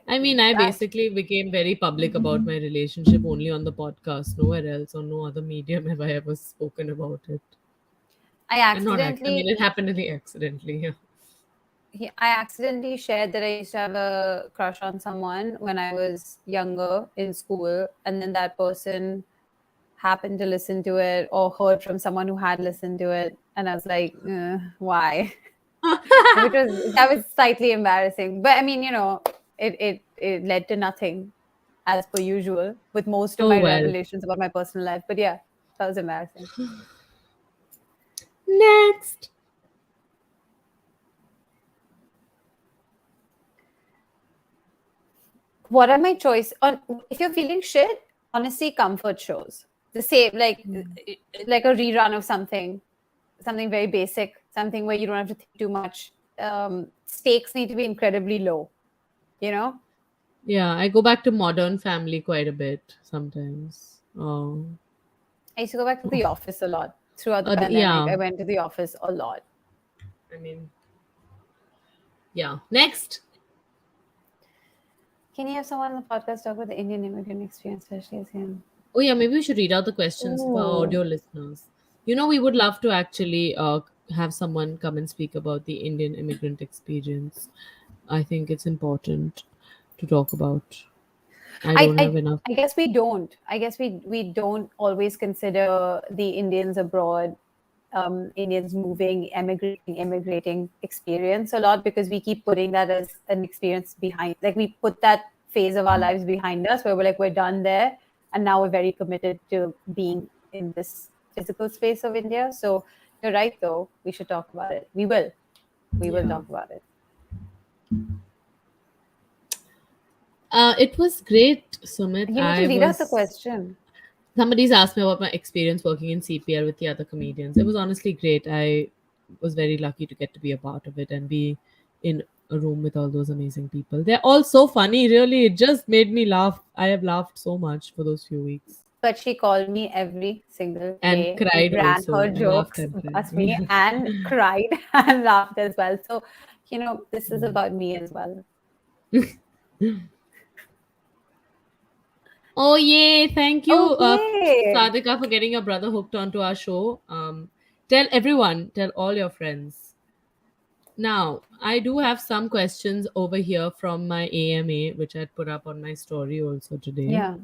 Speaker 1: I mean, I basically became very public about my relationship only on the podcast. Nowhere else, on no other medium have I ever spoken about it. It happened accidentally. Yeah.
Speaker 2: I accidentally shared that I used to have a crush on someone when I was younger in school, and then that person happened to listen to it or heard from someone who had listened to it, and I was like, why? That was slightly embarrassing. But I mean, it led to nothing, as per usual, with most of my revelations about my personal life. But yeah, that was embarrassing.
Speaker 1: Next.
Speaker 2: What are my choice on if you're feeling shit? Honestly, comfort shows. The same, like a rerun of something very basic, something where you don't have to think too much. Stakes need to be incredibly low,
Speaker 1: Yeah, I go back to Modern Family quite a bit sometimes. I
Speaker 2: used to go back to The Office a lot. Throughout the pandemic, I went to The Office a lot.
Speaker 1: I mean, yeah. Next.
Speaker 2: Can you have someone on the podcast talk about the Indian immigrant experience, especially as him?
Speaker 1: Oh yeah, maybe we should read out the questions for our audio listeners. We would love to actually have someone come and speak about the Indian immigrant experience. I think it's important to talk about. I
Speaker 2: I,
Speaker 1: don't have
Speaker 2: I
Speaker 1: enough.
Speaker 2: I guess we don't. I guess we don't always consider the Indians abroad, Indians moving, immigrating experience a lot, because we keep putting that as an experience behind. Like, we put that phase of our lives behind us, where we're like, we're done there, and now we're very committed to being in this physical space of India. So you're right, though. We should talk about it. We will. We will
Speaker 1: Yeah.
Speaker 2: talk about it.
Speaker 1: It was great, Sumit.
Speaker 2: You need to read out the question.
Speaker 1: Somebody's asked me about my experience working in CPL with the other comedians. It was honestly great. I was very lucky to get to be a part of it and be in a room with all those amazing people. They're all so funny, really. It just made me laugh. I have laughed so much for those few weeks.
Speaker 2: But she called me every single
Speaker 1: And
Speaker 2: day,
Speaker 1: cried
Speaker 2: ran
Speaker 1: also,
Speaker 2: her
Speaker 1: and laughed
Speaker 2: jokes
Speaker 1: and
Speaker 2: past
Speaker 1: cried.
Speaker 2: me, and cried and laughed as well. So, this is about me as well.
Speaker 1: Oh, yay. Thank you,
Speaker 2: Okay.
Speaker 1: Sadhika, for getting your brother hooked onto our show. Tell everyone, tell all your friends. Now, I do have some questions over here from my AMA, which I'd put up on my story also today.
Speaker 2: Yeah.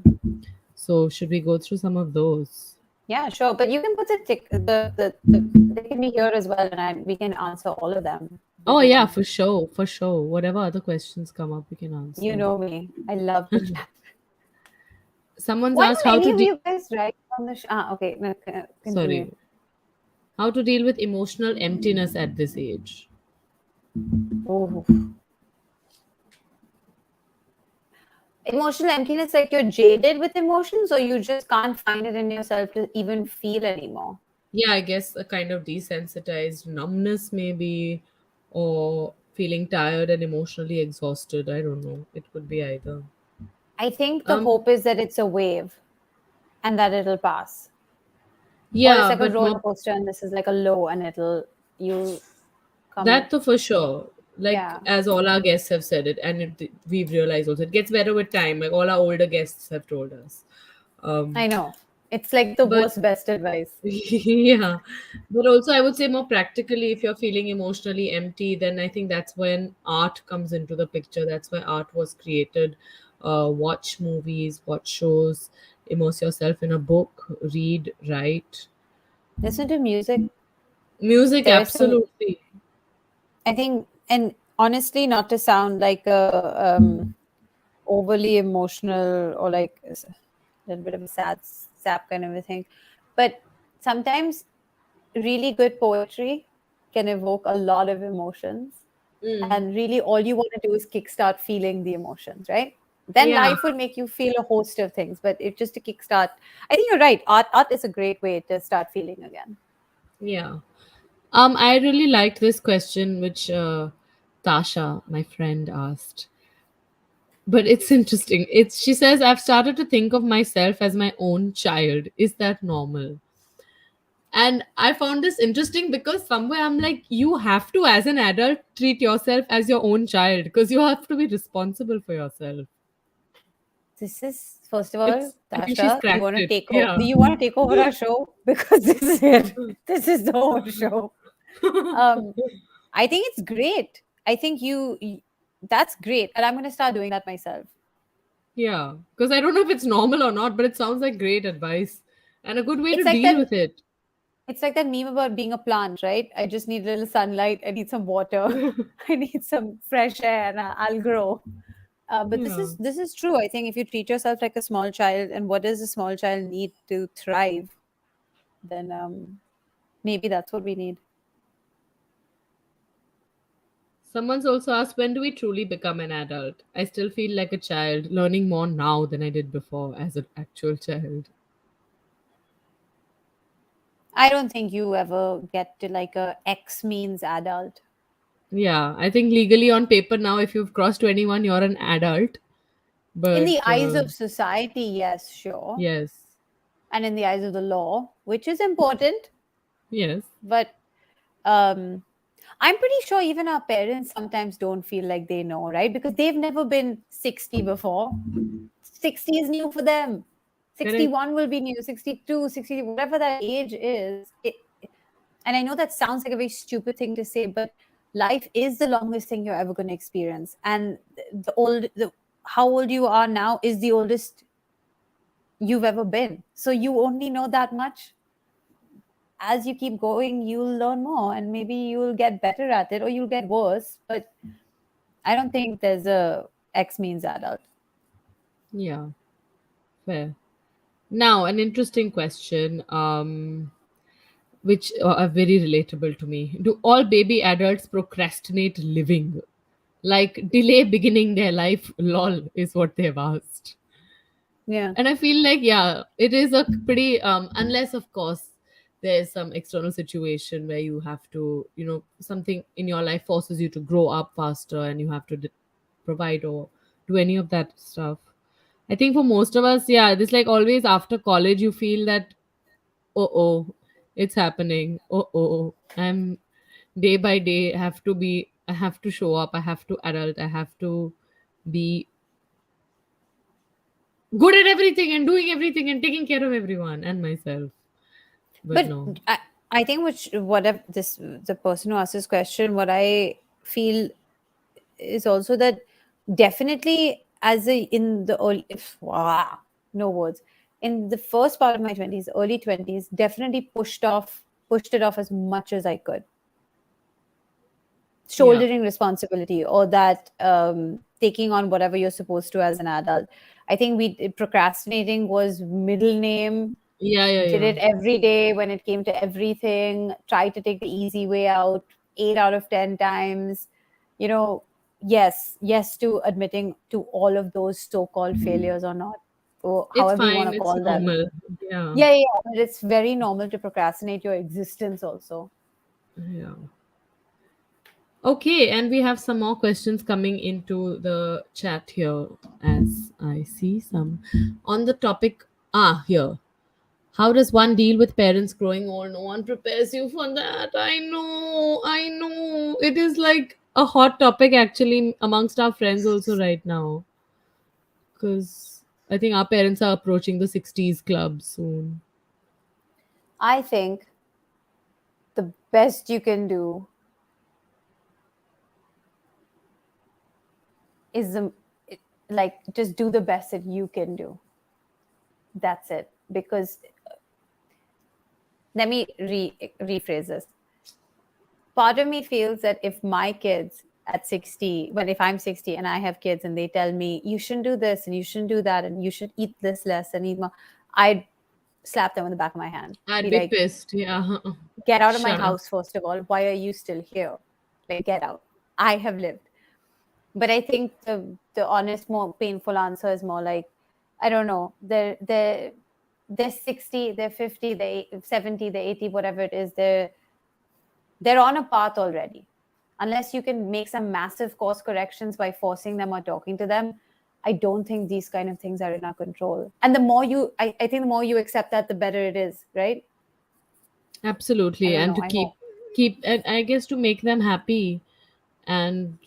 Speaker 1: So, should we go through some of those?
Speaker 2: Yeah, sure. But you can put they can be here as well, and we can answer all of them
Speaker 1: Oh,
Speaker 2: if you
Speaker 1: yeah,
Speaker 2: want.
Speaker 1: for sure, for sure. Whatever other questions come up, we can
Speaker 2: You
Speaker 1: answer.
Speaker 2: know me. I love to chat.
Speaker 1: Someone's
Speaker 2: Why
Speaker 1: asked
Speaker 2: don't
Speaker 1: how
Speaker 2: any
Speaker 1: to
Speaker 2: of you guys write on the okay, no, continue.
Speaker 1: sorry, how to deal with emotional emptiness at this age.
Speaker 2: Oh, emotional emptiness, like you're jaded with emotions, or you just can't find it in yourself to even feel anymore.
Speaker 1: Yeah, I guess a kind of desensitized numbness, maybe, or feeling tired and emotionally exhausted. I don't know. It could be either.
Speaker 2: I think the
Speaker 1: Um,
Speaker 2: hope is that it's a wave and that it'll pass. Or it's
Speaker 1: yeah,
Speaker 2: like a
Speaker 1: but
Speaker 2: roller
Speaker 1: more
Speaker 2: coaster and this is like a low and you'll come.
Speaker 1: that though for sure. Like
Speaker 2: Yeah,
Speaker 1: as all our guests have said it, and we've realized also it gets better with time. Like all our older guests have told us. Um,
Speaker 2: I know. It's like the
Speaker 1: but
Speaker 2: worst, best advice.
Speaker 1: yeah, but also I would say more practically, if you're feeling emotionally empty, then I think that's when art comes into the picture. That's why art was created. Watch movies, watch shows, immerse yourself in a book, read, write.
Speaker 2: Listen to music.
Speaker 1: Music,
Speaker 2: There are some,
Speaker 1: absolutely.
Speaker 2: I think, and honestly, not to sound like a overly emotional or like a little bit of a sad sap kind of a thing, but sometimes really good poetry can evoke a lot of emotions,
Speaker 1: Mm.
Speaker 2: and really all you want to do is kickstart feeling the emotions, right? Then
Speaker 1: Yeah,
Speaker 2: life will make you feel a host of things, but if just to kickstart, I think you're right. Art is a great way to start feeling again.
Speaker 1: yeah. I really liked this question, which Tasha, my friend, asked. But it's interesting. It's She says, I've started to think of myself as my own child. Is that normal? And I found this interesting because somewhere I'm like, you have to, as an adult, treat yourself as your own child because you have to be responsible for yourself.
Speaker 2: This is, first of all,
Speaker 1: I think she's
Speaker 2: Tasha, you want
Speaker 1: cracked
Speaker 2: to
Speaker 1: it.
Speaker 2: take over?
Speaker 1: Yeah.
Speaker 2: Do you want to take over our show? Because this is it. This is the whole show. Um, I think it's great. I think that's great, and I'm going to start doing that myself.
Speaker 1: Yeah. Because I don't know if it's normal or not, but it sounds like great advice and a good way to
Speaker 2: It's like
Speaker 1: deal
Speaker 2: that.
Speaker 1: with it.
Speaker 2: It's like that meme about being a plant, right? I just need a little sunlight. I need some water. I need some fresh air, and I'll grow. But this
Speaker 1: Yeah.
Speaker 2: is this is true. I think if you treat yourself like a small child, and what does a small child need to thrive, then maybe that's what we need.
Speaker 1: Someone's also asked, when do we truly become an adult? I still feel like a child, learning more now than I did before as an actual child.
Speaker 2: I don't think you ever get to like a X means adult.
Speaker 1: Yeah, I think legally on paper now, if you've crossed 21, you're an adult.
Speaker 2: In
Speaker 1: But
Speaker 2: the eyes of society, yes, sure.
Speaker 1: yes,
Speaker 2: And in the eyes of the law, which is important,
Speaker 1: yes,
Speaker 2: but um I'm pretty sure even our parents sometimes don't feel like they know, right? Because they've never been 60 before. 60 is new for them.
Speaker 1: correct.
Speaker 2: 61 will be new, 62, 60, whatever that age is. And I know that sounds like a very stupid thing to say, but life is the longest thing you're ever going to experience. And the old, the how old you are now is the oldest you've ever been. So you only know that much. As you keep going, you'll learn more, and maybe you'll get better at it or you'll get worse. But I don't think there's a X means adult.
Speaker 1: Yeah, fair. Now, an interesting question, which are very relatable to me. Do all baby adults procrastinate living? Like, delay beginning their life, lol, is what they've asked.
Speaker 2: Yeah.
Speaker 1: And I feel like, yeah, it is a pretty, unless, of course, there's some external situation where you have to, something in your life forces you to grow up faster and you have to provide or do any of that stuff. I think for most of us, yeah, this like always after college, you feel that, oh, it's happening. Oh, I'm day by day I have to show up, I have to adult, I have to be good at everything and doing everything and taking care of everyone and myself. But
Speaker 2: But
Speaker 1: no.
Speaker 2: I think which whatever this the person who asked this question, what I feel is also that definitely as a in the early if, wow, no words, in the first part of my 20s, early 20s, definitely pushed it off as much as I could,
Speaker 1: Yeah.
Speaker 2: shouldering responsibility or that taking on whatever you're supposed to as an adult. I think we procrastinating was middle name.
Speaker 1: Yeah, yeah,
Speaker 2: Did
Speaker 1: yeah.
Speaker 2: it every day when it came to everything, tried to take the easy way out 8 out of 10 times. You know, yes to admitting to all of those so-called failures or not, or
Speaker 1: It's
Speaker 2: however you want
Speaker 1: fine.
Speaker 2: to
Speaker 1: It's
Speaker 2: call them.
Speaker 1: normal. Yeah.
Speaker 2: Yeah, but it's very normal to procrastinate your existence also.
Speaker 1: Yeah. Okay, and we have some more questions coming into the chat here as I see some on the topic. Here. How does one deal with parents growing old? No one prepares you for that. I know. It is like a hot topic actually amongst our friends also right now. Because I think our parents are approaching the 60s club soon.
Speaker 2: I think the best you can do is like just do the best that you can do. That's it. Because let me rephrase this. Part of me feels that if my kids at 60, well, if I'm 60 and I have kids and they tell me you shouldn't do this and you shouldn't do that and you should eat this less and eat more, I'd slap them on the back of my hand,
Speaker 1: I'd
Speaker 2: be
Speaker 1: be
Speaker 2: like,
Speaker 1: pissed. Yeah.
Speaker 2: get out of my
Speaker 1: Shut up.
Speaker 2: house, first of all. Why are you still here? Like, get out. I have lived. But I think the honest, more painful answer is more like, I don't know, they're 60, they're 50, they're 70, they're 80, whatever it is, they're on a path already. Unless you can make some massive course corrections by forcing them or talking to them, I don't think these kind of things are in our control. And the more I think the more you accept that, the better it is, right? I
Speaker 1: Absolutely.
Speaker 2: don't
Speaker 1: And
Speaker 2: know.
Speaker 1: to
Speaker 2: I hope.
Speaker 1: keep and I guess to make them happy. And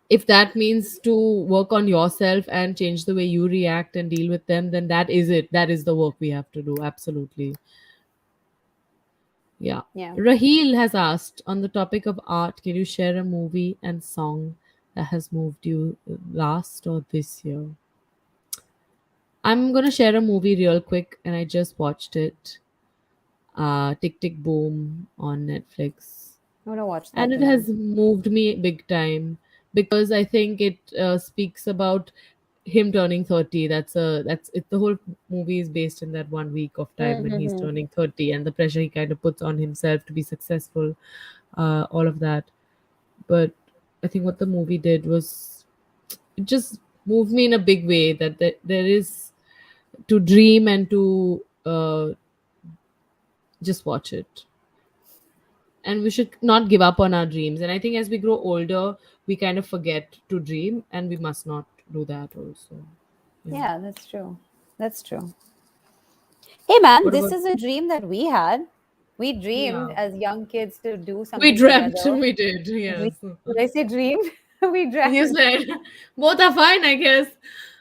Speaker 1: if that means to work on yourself and change the way you react and deal with them, then that is it. That is the work we have to do. Absolutely. Yeah.
Speaker 2: Yeah.
Speaker 1: Raheel has asked on the topic of art, can you share a movie and song that has moved you last or this year? I'm gonna share a movie real quick, and I just watched it. Tick Tick Boom on Netflix,
Speaker 2: I'm gonna watch
Speaker 1: and
Speaker 2: that
Speaker 1: it
Speaker 2: tonight.
Speaker 1: has moved me big time because I think it speaks about him turning 30. That's it. The whole movie is based in that 1 week of time when he's
Speaker 2: Mm-hmm.
Speaker 1: turning 30 and the pressure he kind of puts on himself to be successful, all of that. But I think what the movie did was it just moved me in a big way that there is to dream and to just watch it. And we should not give up on our dreams. And I think as we grow older, we kind of forget to dream, and we must not do that also. Yeah.
Speaker 2: Yeah, that's true. That's true. Hey man,
Speaker 1: What
Speaker 2: this
Speaker 1: about?
Speaker 2: is a dream that we had. We dreamed
Speaker 1: Yeah.
Speaker 2: as young kids to do
Speaker 1: We
Speaker 2: something
Speaker 1: dreamt.
Speaker 2: together.
Speaker 1: We did.
Speaker 2: Dream,
Speaker 1: Yes.
Speaker 2: did I say dreamed? We
Speaker 1: You
Speaker 2: dreamt.
Speaker 1: said both are fine, I guess.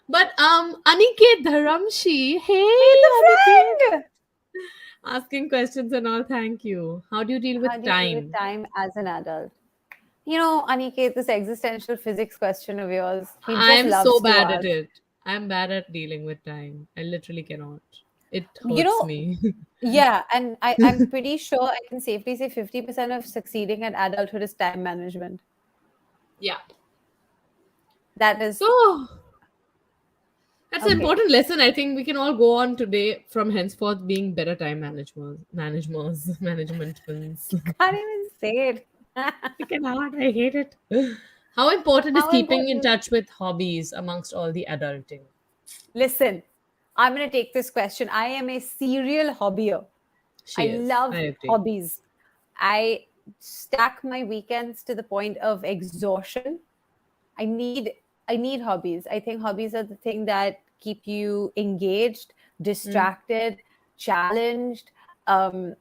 Speaker 1: But Aniket Dharamshi, hey
Speaker 2: It's a
Speaker 1: Aniket,
Speaker 2: friend.
Speaker 1: asking questions and all. Thank you. How do you deal
Speaker 2: How
Speaker 1: with
Speaker 2: do you deal with
Speaker 1: time?
Speaker 2: time as an adult? Aniket, this existential physics question of yours, he just
Speaker 1: I'm so
Speaker 2: loves to
Speaker 1: bad at
Speaker 2: ask.
Speaker 1: it. I'm bad at dealing with time. I literally cannot. It
Speaker 2: You
Speaker 1: hurts
Speaker 2: know,
Speaker 1: me.
Speaker 2: yeah, and I'm pretty sure I can safely say 50% of succeeding at adulthood is time management.
Speaker 1: Yeah.
Speaker 2: That is
Speaker 1: So that's an
Speaker 2: okay.
Speaker 1: important lesson. I think we can all go on today from henceforth being better time managements.
Speaker 2: Can't even say it.
Speaker 1: I cannot. I hate it. How important is
Speaker 2: How
Speaker 1: keeping in
Speaker 2: important?
Speaker 1: touch with hobbies amongst all the adulting?
Speaker 2: Listen, I'm going to take this question. I am a serial hobbyer. I
Speaker 1: She is. I
Speaker 2: love
Speaker 1: agree.
Speaker 2: hobbies. I stack my weekends to the point of exhaustion. I need I need hobbies. I think hobbies are the thing that keep you engaged,
Speaker 1: Mm.
Speaker 2: distracted, challenged. And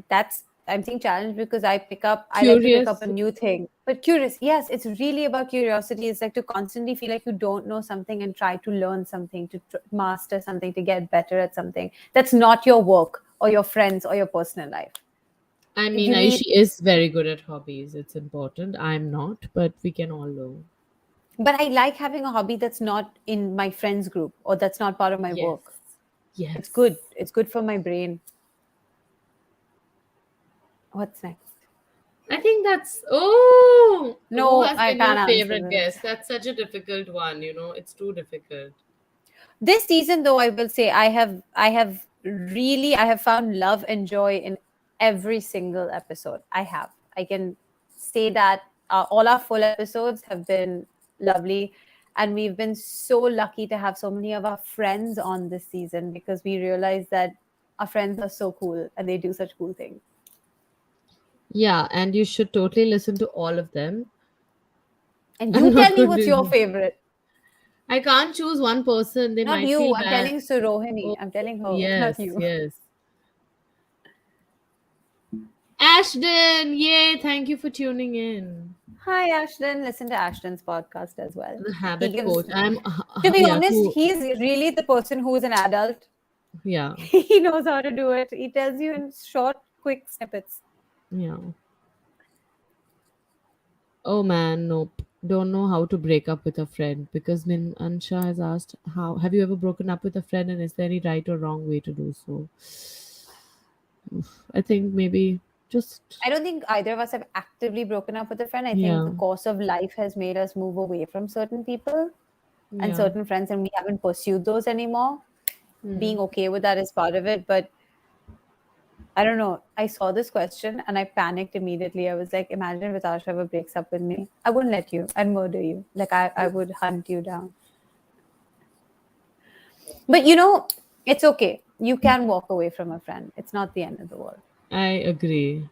Speaker 2: that's I'm saying challenged because I like to pick up a
Speaker 1: Curious.
Speaker 2: new thing. But curious, yes, it's really about curiosity. It's like to constantly feel like you don't know something and try to learn something, to master something, to get better at something. That's not your work or your friends or your personal life.
Speaker 1: I mean,
Speaker 2: You need,
Speaker 1: Aishi is very good at hobbies. It's important. I'm not, but we can all learn.
Speaker 2: but I like having a hobby that's not in my friends group or that's not part of my
Speaker 1: Yes.
Speaker 2: work. It's
Speaker 1: Yes.
Speaker 2: good. It's good for my brain. What's next?
Speaker 1: I think that's. Oh! Who
Speaker 2: No,
Speaker 1: has
Speaker 2: I
Speaker 1: been your
Speaker 2: can't answer
Speaker 1: favorite
Speaker 2: this.
Speaker 1: guest? That's such a difficult one, It's too difficult.
Speaker 2: This season, though, I will say I have found love and joy in every single episode. I can say that all our full episodes have been lovely, and we've been so lucky to have so many of our friends on this season because we realize that our friends are so cool and they do such cool things.
Speaker 1: Yeah, and you should totally listen to all of them.
Speaker 2: And
Speaker 1: I'm
Speaker 2: you tell
Speaker 1: not
Speaker 2: me
Speaker 1: going
Speaker 2: what's your
Speaker 1: to.
Speaker 2: favorite.
Speaker 1: I can't choose one person. They
Speaker 2: Not
Speaker 1: might
Speaker 2: you.
Speaker 1: feel
Speaker 2: I'm
Speaker 1: bad.
Speaker 2: telling Surohini.
Speaker 1: Oh,
Speaker 2: I'm telling her, not
Speaker 1: yes,
Speaker 2: you.
Speaker 1: yes. Ashton, yay! Thank you for tuning in.
Speaker 2: Hi, Ashton. Listen to Ashton's podcast as well.
Speaker 1: The
Speaker 2: He
Speaker 1: habit
Speaker 2: gives,
Speaker 1: coach. I'm,
Speaker 2: to be
Speaker 1: yeah,
Speaker 2: honest,
Speaker 1: who,
Speaker 2: he's really the person who is an adult.
Speaker 1: yeah,
Speaker 2: He knows how to do it. He tells you in short, quick snippets.
Speaker 1: yeah. Oh man, nope. Don't know how to break up with a friend because Min Ansha has asked, how have you ever broken up with a friend and is there any right or wrong way to do so? I think maybe just,
Speaker 2: I don't think either of us have actively broken up with a friend. I think
Speaker 1: yeah,
Speaker 2: the course of life has made us move away from certain people and
Speaker 1: yeah.
Speaker 2: certain friends, and we haven't pursued those anymore. Being
Speaker 1: Hmm.
Speaker 2: okay with that is part of it. But I don't know. I saw this question and I panicked immediately. I was like, imagine if Rytasha ever breaks up with me. I wouldn't let you. I'd murder you. Like, I would hunt you down. But it's okay. You can walk away from a friend. It's not the end of the world.
Speaker 1: I agree.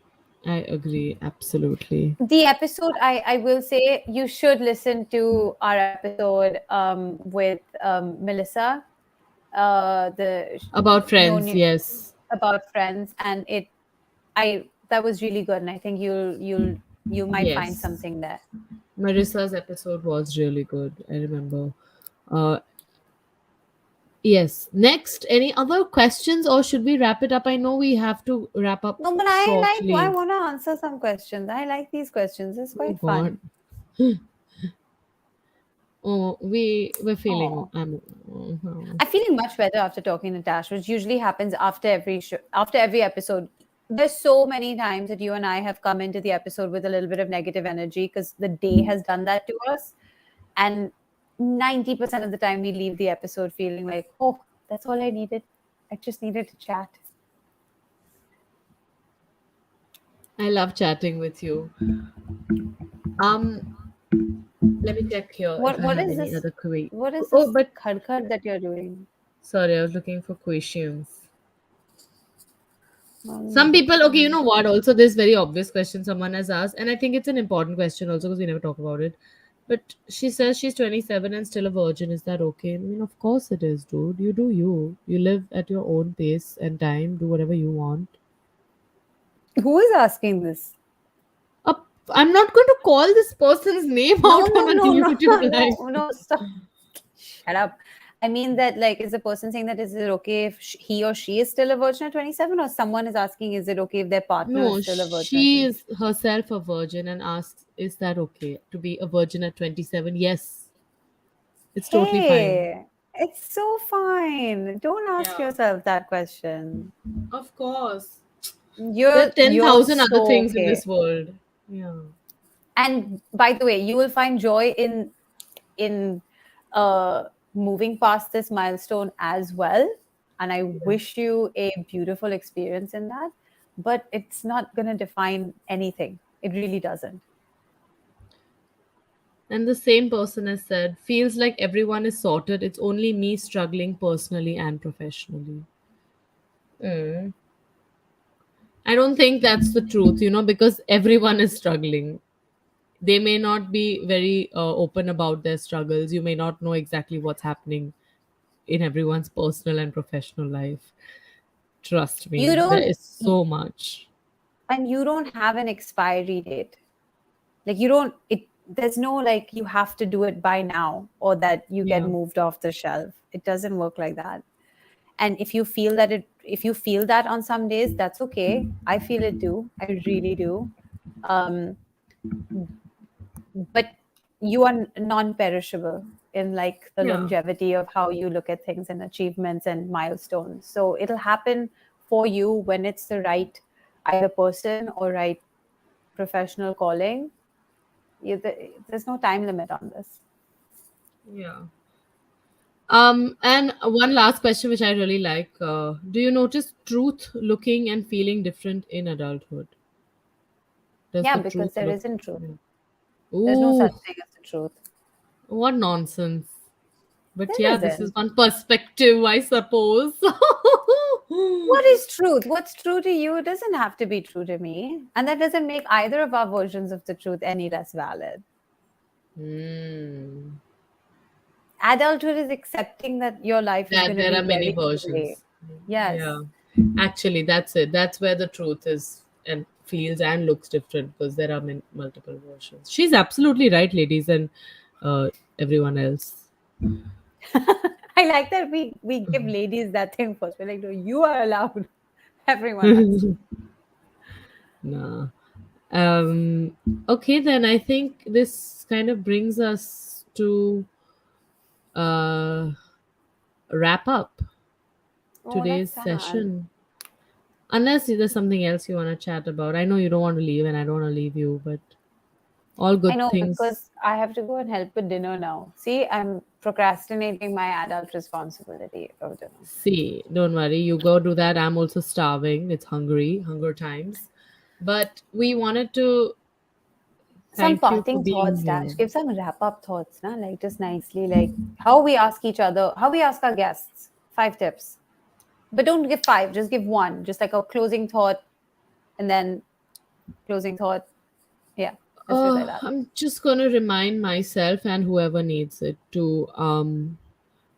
Speaker 1: I agree. Absolutely.
Speaker 2: The episode, I will say, you should listen to our episode with Melissa,
Speaker 1: About
Speaker 2: no
Speaker 1: friends,
Speaker 2: new
Speaker 1: yes.
Speaker 2: about friends, and that was really good, and I think you might find
Speaker 1: Yes.
Speaker 2: something there.
Speaker 1: Marissa's episode was really good. I remember. Uh, yes. Next, any other questions or should we wrap it up? I know we have to wrap up
Speaker 2: No, but I
Speaker 1: shortly.
Speaker 2: want to answer some questions. I like these questions. It's
Speaker 1: Oh
Speaker 2: quite
Speaker 1: God.
Speaker 2: fun.
Speaker 1: Oh, we're feeling.
Speaker 2: Oh,
Speaker 1: I'm.
Speaker 2: I'm feeling much better after talking to Tash, which usually happens after every show, after every episode. There's so many times that you and I have come into the episode with a little bit of negative energy because the day has done that to us. And 90% of the time, we leave the episode feeling like, oh, that's all I needed. I just needed to chat.
Speaker 1: I love chatting with you. Um, Let me check here if I
Speaker 2: What
Speaker 1: have
Speaker 2: is
Speaker 1: any
Speaker 2: this?
Speaker 1: other query.
Speaker 2: What is
Speaker 1: Oh,
Speaker 2: this
Speaker 1: but
Speaker 2: khad that you're doing?
Speaker 1: sorry, I was looking for questions.
Speaker 2: One
Speaker 1: Some people, okay, you
Speaker 2: second.
Speaker 1: know what? Also, this very obvious question someone has asked, and I think it's an important question also because we never talk about it. But she says she's 27 and still a virgin. Is that okay? I mean, of course it is, dude. You do you. You live at your own pace and time. Do whatever you want.
Speaker 2: Who is asking this?
Speaker 1: Uh, I'm not going to call this person's name
Speaker 2: No,
Speaker 1: out
Speaker 2: no,
Speaker 1: on a
Speaker 2: no, no,
Speaker 1: YouTube
Speaker 2: no,
Speaker 1: live.
Speaker 2: no, stop. Shut up. I mean that, like, is the person saying that is it okay if he or she is still a virgin at 27, or someone is asking is it okay if their partner is
Speaker 1: No,
Speaker 2: still a virgin at
Speaker 1: she
Speaker 2: 20?
Speaker 1: is herself a virgin and asks, "Is that okay to be a virgin at 27?" Yes, it's totally fine.
Speaker 2: Hey, it's so fine. Don't ask
Speaker 1: Yeah,
Speaker 2: yourself that question.
Speaker 1: of course. There are
Speaker 2: You're
Speaker 1: 10,000 other
Speaker 2: so
Speaker 1: things in
Speaker 2: okay.
Speaker 1: this world. Yeah.
Speaker 2: And by the way, you will find joy in uh moving past this milestone as well. And I wish you a beautiful experience in that. But it's not gonna define anything. It really doesn't.
Speaker 1: And the same person has said, feels like everyone is sorted. It's only me struggling personally and professionally. Mm. I don't think that's the truth, because everyone is struggling. They may not be very open about their struggles. You may not know exactly what's happening in everyone's personal and professional life. Trust
Speaker 2: You
Speaker 1: me, there
Speaker 2: don't
Speaker 1: is so much.
Speaker 2: and you don't have an expiry date. Like you don't it there's no like you have to do it by now or that you get
Speaker 1: Yeah.
Speaker 2: moved off the shelf. It doesn't work like that. And if you feel that on some days, that's okay. I feel it too. I really do. Um, but you are non-perishable in like the
Speaker 1: Yeah.
Speaker 2: longevity of how you look at things and achievements and milestones. So it'll happen for you when it's the right either person or right professional calling. There's no time limit on this.
Speaker 1: Yeah. And one last question, which I really like. Do you notice truth looking and feeling different in adulthood? Does
Speaker 2: Yeah,
Speaker 1: the
Speaker 2: because
Speaker 1: truth
Speaker 2: there
Speaker 1: look?
Speaker 2: isn't truth.
Speaker 1: Yeah.
Speaker 2: There's no
Speaker 1: Ooh,
Speaker 2: such thing as the truth.
Speaker 1: what nonsense. But
Speaker 2: There
Speaker 1: yeah, this is
Speaker 2: isn't.
Speaker 1: one perspective, I suppose.
Speaker 2: What is truth? What's true to you doesn't have to be true to me. And that doesn't make either of our versions of the truth any less valid.
Speaker 1: Hmm.
Speaker 2: Adulthood is accepting that your life is
Speaker 1: That
Speaker 2: going to
Speaker 1: there
Speaker 2: be
Speaker 1: are many
Speaker 2: very lonely.
Speaker 1: versions.
Speaker 2: Yes.
Speaker 1: Yeah. Actually, that's it. That's where the truth is and feels and looks different because there are multiple versions. She's absolutely right, ladies, and uh, everyone else.
Speaker 2: I like that we give ladies that thing first. We're like, no, you are allowed. Everyone else.
Speaker 1: Nah. Um, okay, then I think this kind of brings us to uh, wrap up
Speaker 2: Oh,
Speaker 1: today's
Speaker 2: that's sad.
Speaker 1: session. Unless there's something else you want to chat about. I know you don't want to leave, and I don't want to leave you, but all
Speaker 2: I
Speaker 1: good
Speaker 2: know
Speaker 1: things.
Speaker 2: because I have to go and help with dinner now. See, I'm procrastinating my adult responsibility of dinner.
Speaker 1: See, don't worry, you go do that. I'm also starving. It's hunger times. But we wanted to
Speaker 2: Some
Speaker 1: thank you for
Speaker 2: parting
Speaker 1: being
Speaker 2: thoughts,
Speaker 1: here.
Speaker 2: Dash. Give some wrap up thoughts, na? Like just nicely, like how we ask each other, how we ask our guests. 5 tips. But don't give five, just give one. Just like a closing thought and then closing thought. Yeah, let's do it like that.
Speaker 1: I'm just gonna remind myself and whoever needs it to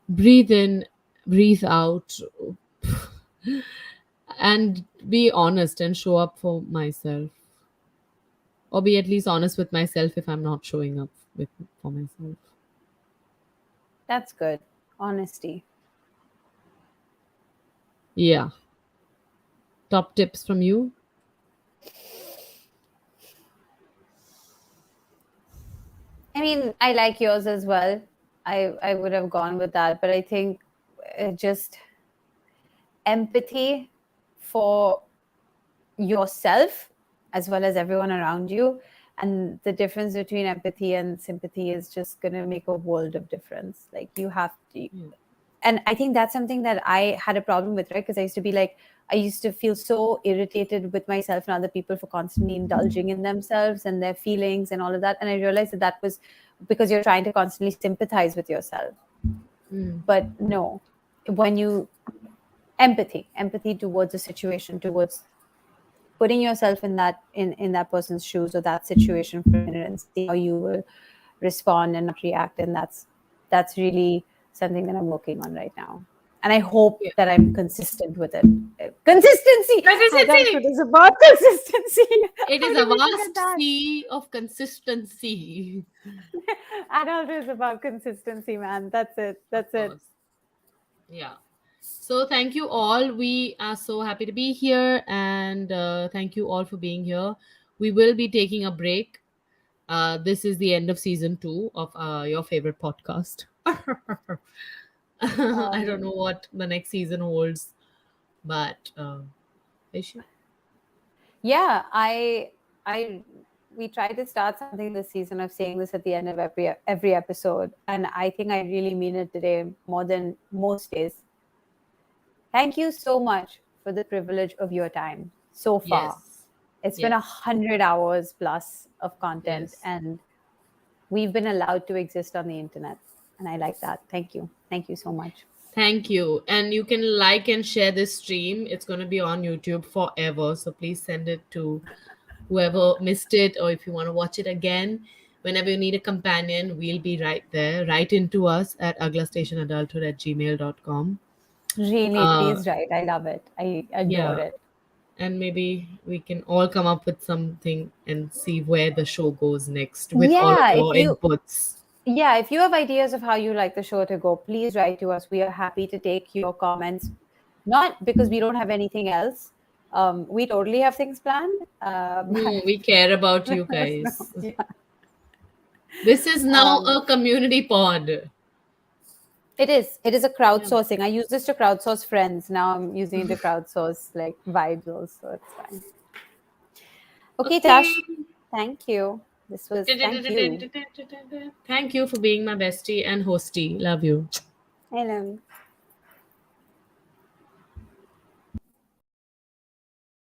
Speaker 1: breathe in, breathe out, and be honest and show up for myself, or be at least honest with myself if I'm not showing up for myself.
Speaker 2: That's good. Honesty.
Speaker 1: Yeah. Top tips from you?
Speaker 2: I mean, I like yours as well. I would have gone with that, but I think just empathy for yourself as well as everyone around you. And the difference between empathy and sympathy is just going to make a world of difference. Like you have to,
Speaker 1: Yeah.
Speaker 2: and I think that's something that I had a problem with, right? Because I used to feel so irritated with myself and other people for constantly indulging in themselves and their feelings and all of that. And I realized that that was because you're trying to constantly sympathize with yourself.
Speaker 1: Mm.
Speaker 2: But no, when you empathy towards a situation, towards putting yourself in that person's shoes or that situation for a minute and see how you will respond and not react. And that's really something that I'm working on right now, and I hope
Speaker 1: Yeah.
Speaker 2: that I'm consistent with it. Consistency. Adulthood
Speaker 1: Consistency!
Speaker 2: is about consistency.
Speaker 1: It
Speaker 2: How
Speaker 1: is a
Speaker 2: did we forget
Speaker 1: vast
Speaker 2: that?
Speaker 1: sea of consistency.
Speaker 2: Adulthood is about consistency, man. That's it.
Speaker 1: Of
Speaker 2: That's it.
Speaker 1: course. Yeah. So thank you all. We are so happy to be here, and thank you all for being here. We will be taking a break. This is the end of season 2 of your favorite podcast. I don't
Speaker 2: Um,
Speaker 1: know what the next season holds, but Aishi?
Speaker 2: yeah, I we try to start something this season of saying this at the end of every episode, and I think I really mean it today more than most days. Thank you so much for the privilege of your time so far.
Speaker 1: Yes,
Speaker 2: It's been
Speaker 1: yes,
Speaker 2: 100 hours plus of content,
Speaker 1: yes.
Speaker 2: and we've been allowed to exist on the internet. And I like that. Thank you. Thank you so much.
Speaker 1: Thank you. And you can like and share this stream. It's going to be on YouTube forever. So please send it to whoever missed it, or if you want to watch it again. Whenever you need a companion, we'll be right there. Write into us at aglastationadulthood at gmail.com.
Speaker 2: Really,
Speaker 1: Uh,
Speaker 2: please write. I love it. I adore
Speaker 1: yeah.
Speaker 2: it.
Speaker 1: And maybe we can all come up with something and see where the show goes next with all of
Speaker 2: Yeah,
Speaker 1: your inputs.
Speaker 2: if you have ideas of how you like the show to go, please write to us. We are happy to take your comments. Not because we don't have anything else. We totally have things planned. But
Speaker 1: We care about you
Speaker 2: let us know.
Speaker 1: guys.
Speaker 2: Yeah.
Speaker 1: This is now
Speaker 2: Um,
Speaker 1: a community pod.
Speaker 2: it is. It is a
Speaker 1: Yeah.
Speaker 2: crowdsourcing. I use this to crowdsource friends. Now I'm using it to crowdsource like vibes also. It's fine. Okay,
Speaker 1: Okay.
Speaker 2: Tash. Thank you. Thank you.
Speaker 1: Thank you for being my bestie and hostie. Love you.
Speaker 2: I love you.